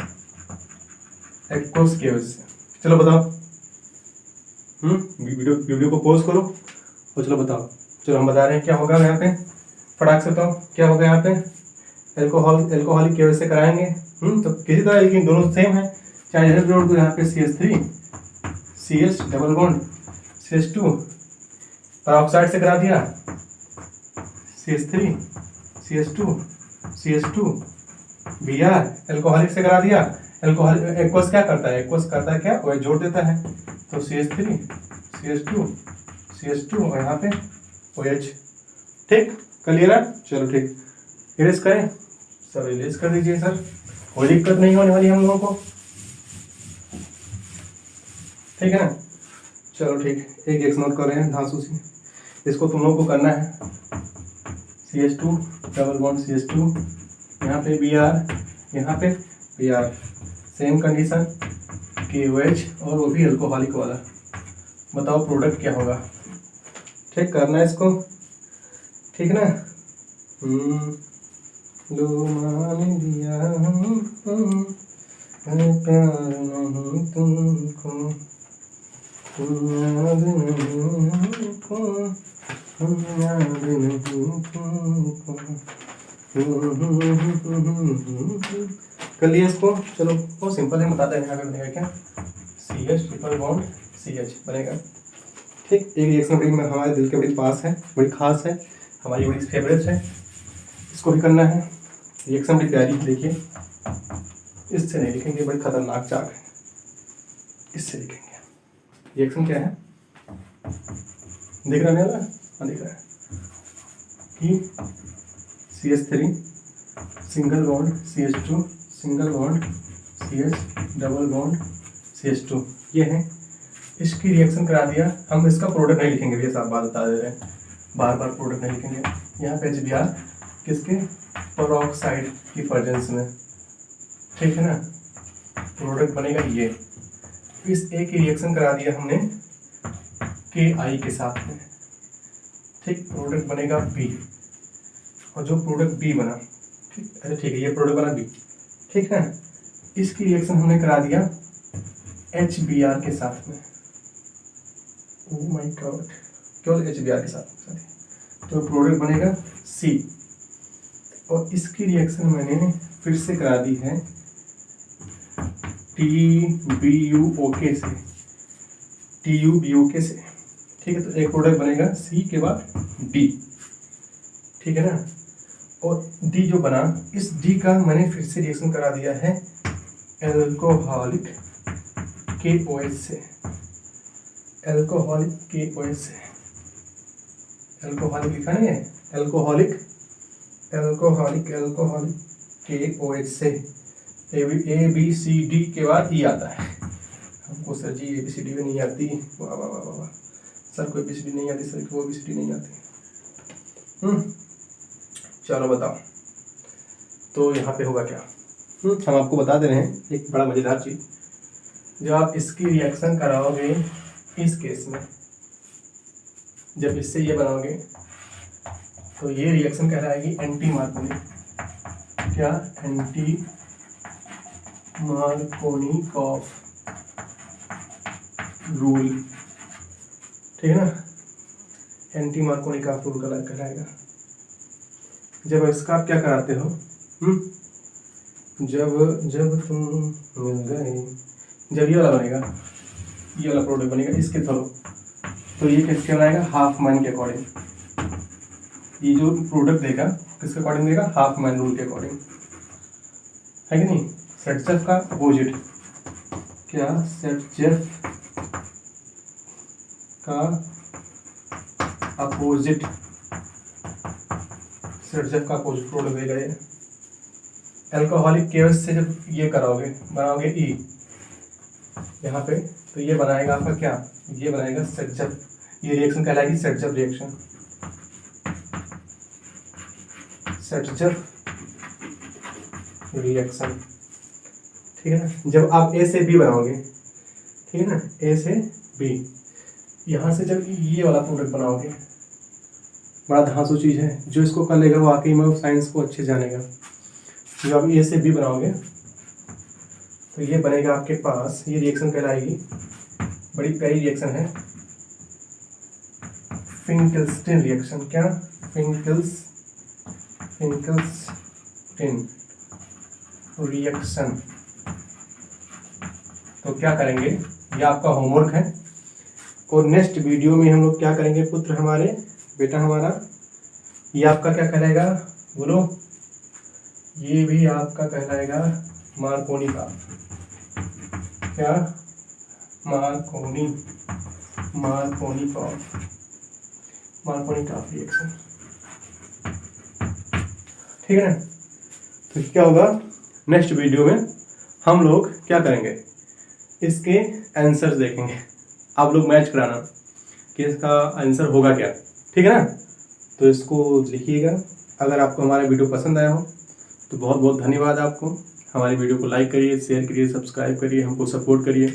KOH से। चलो बताओ, वीडियो को पॉज करो और चलो बताओ। चलो हम बता रहे हैं क्या होगा यहाँ पे, फटाक से बताओ क्या होगा यहाँ पे। एल्कोहलिक KOH से कराएंगे, तो किसी तरह, लेकिन दोनों सेम है, चाहे इधर जोड़ दो यहाँ पे CH3 CH double bond CH2, peroxide से करा दिया CH3 CH2 Br, एल्कोहलिक से करा दिया। एल्कोहलिक एक्वस क्या करता है, एक्वस करता है क्या, वो जोड़ देता है, तो CH3 CH2 और यहाँ पे OH। ठीक, कर लिया ना। चलो ठीक, इरेज करें, सब इरेज कर दीजिए सर, कोई दिक्कत नहीं होने वाली हम लोगों को, ठीक है ना। चलो ठीक, एक रिएक्शन और कर रहे हैं धांसू से, इसको तुम लोगों को करना है। CH2 डबल बॉन्ड CH2, यहाँ पे Br, यहाँ पे Br, सेम कंडीशन KOH और वो भी एल्कोहलिक वाला। बताओ प्रोडक्ट क्या होगा। ठीक, करना है इसको, ठीक ना। लो मान दिया प्यार नहीं तुमको, याद नहीं तुमको। कर लिया इसको। चलो बहुत सिंपल है, बताते हैं यहाँ पे बनेगा क्या, CH ट्रिपल बॉन्ड CH बनेगा। ठीक, एक रिएक्शन बड़ी हमारे दिल के बड़ी पास है, बड़ी खास है, हमारी बड़ी फेवरेट है, इसको भी करना है। रिएक्शन बड़ी प्यारी, देखिए इससे नहीं लिखेंगे, बड़ी खतरनाक चाक है, इससे लिखेंगे। रिएक्शन क्या है, देख रहा है मेरा, हाँ दिख रहा है कि CH3 single bond CH2 single bond CH double bond CH2, ये है। इसकी रिएक्शन करा दिया। हम इसका प्रोडक्ट नहीं लिखेंगे, ये साफ बात बता दे रहे हैं, बार बार प्रोडक्ट नहीं लिखेंगे। यहाँ पे HBr किसके, परऑक्साइड की प्रेजेंस में, ठीक है ना। प्रोडक्ट बनेगा ये। इस A की रिएक्शन करा दिया हमने KI के साथ में, ठीक, प्रोडक्ट बनेगा B। और जो प्रोडक्ट बी बना, ठीक, अच्छा ठीक है, ये प्रोडक्ट बना बी, ठीक है, इसकी रिएक्शन हमने करा दिया HBr के साथ में। ओह माय गॉड, केवल HBr के साथ, तो प्रोडक्ट बनेगा C, और इसकी रिएक्शन मैंने फिर से करा दी है TBUOK से, TUBOK से, ठीक है। तो एक प्रोडक्ट बनेगा C के बाद D, ठीक है ना, और D जो बना, इस D का मैंने फिर से रिएक्शन करा दिया है एल्कोहलिक KOH से, एल्कोहलिक KOH से, एल्कोहलिक लिखा नहीं है, एल्कोहलिक KOH से, ABCD के बाद E आता है। हमको सर जी ABCD भी नहीं आती, वाह वाह वाह वाह, सर को ABCD नहीं आती, सर को ABCD नहीं आती। चलो बताओ, तो यहाँ पे होगा क्या? हम आपको बता दे रहे हैं एक बड़ा मज़ेदार चीज़, जब आप इसकी रिएक्शन कराओगे इस केस में, जब इससे ये बनाओगे तो ये रिएक्शन कहलाएगी एंटी मार्कोनी, क्या? एंटी मार्कोनिकॉफ रूल, ठीक है ना, एंटी मार्कोनिकॉफ रूल कहलाएगा। जब इसका आप क्या कराते हो, जब तुम मिल गए, जब ये वाला बनेगा, ये वाला प्रोडक्ट बनेगा इसके थ्रू, तो ये किसके बनाएगा? हाफ मैन के अकॉर्डिंग। ये जो प्रोडक्ट देगा किसके अकॉर्डिंग देगा? हाफ मैन रूल के अकॉर्डिंग, है कि नहीं? सेटजेफ का अपोजिट, क्या? सेटजेफ का अपोजिट, सेटजेफ का अपोजिट प्रोडक्ट देगा ये। एल्कोहलिक KOH से जब ये कराओगे, बनाओगे E यहाँ पे, तो ये बनाएगा आपका क्या? ये बनाएगा सेटजेफ, ये रिएक्शन कहलाएगी सेटजेफ रिएक्शन, सेटजेफ रिएक्शन, ठीक है ना। जब आप A से B बनाओगे, ठीक है ना, A से B, यहाँ से जब ये वाला प्रोडक्ट बनाओगे, बड़ा धांसू चीज़ है, जो इसको कर लेगा वो वाकई में साइंस को अच्छे जानेगा। जब आप A से B बनाओगे तो ये बनेगा आपके पास, ये रिएक्शन कहलाएगी, बड़ी प्यारी रिएक्शन है, फिंकल्स्टीन रिएक्शन, क्या? फिंकल्स्टीन रिएक्शन। तो क्या करेंगे, ये आपका होमवर्क है, और नेक्स्ट वीडियो में हम लोग क्या करेंगे पुत्र हमारे, बेटा हमारा, ये आपका क्या कहलाएगा बोलो? ये भी आपका कहलाएगा मार्कोनिकॉफ, क्या? मार्कोनिकॉफ रिएक्शन, ठीक है ना। तो क्या होगा नेक्स्ट वीडियो में, हम लोग क्या करेंगे, इसके आंसर्स देखेंगे, आप लोग मैच कराना कि इसका आंसर होगा क्या, ठीक है ना। तो इसको लिखिएगा। अगर आपको हमारा वीडियो पसंद आया हो तो बहुत बहुत धन्यवाद आपको। हमारी वीडियो को लाइक करिए, शेयर करिए, सब्सक्राइब करिए, हमको सपोर्ट करिए,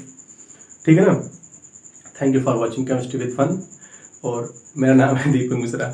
ठीक है ना। Thank you for watching chemistry with fun, और मेरा नाम है दीपक मिश्रा।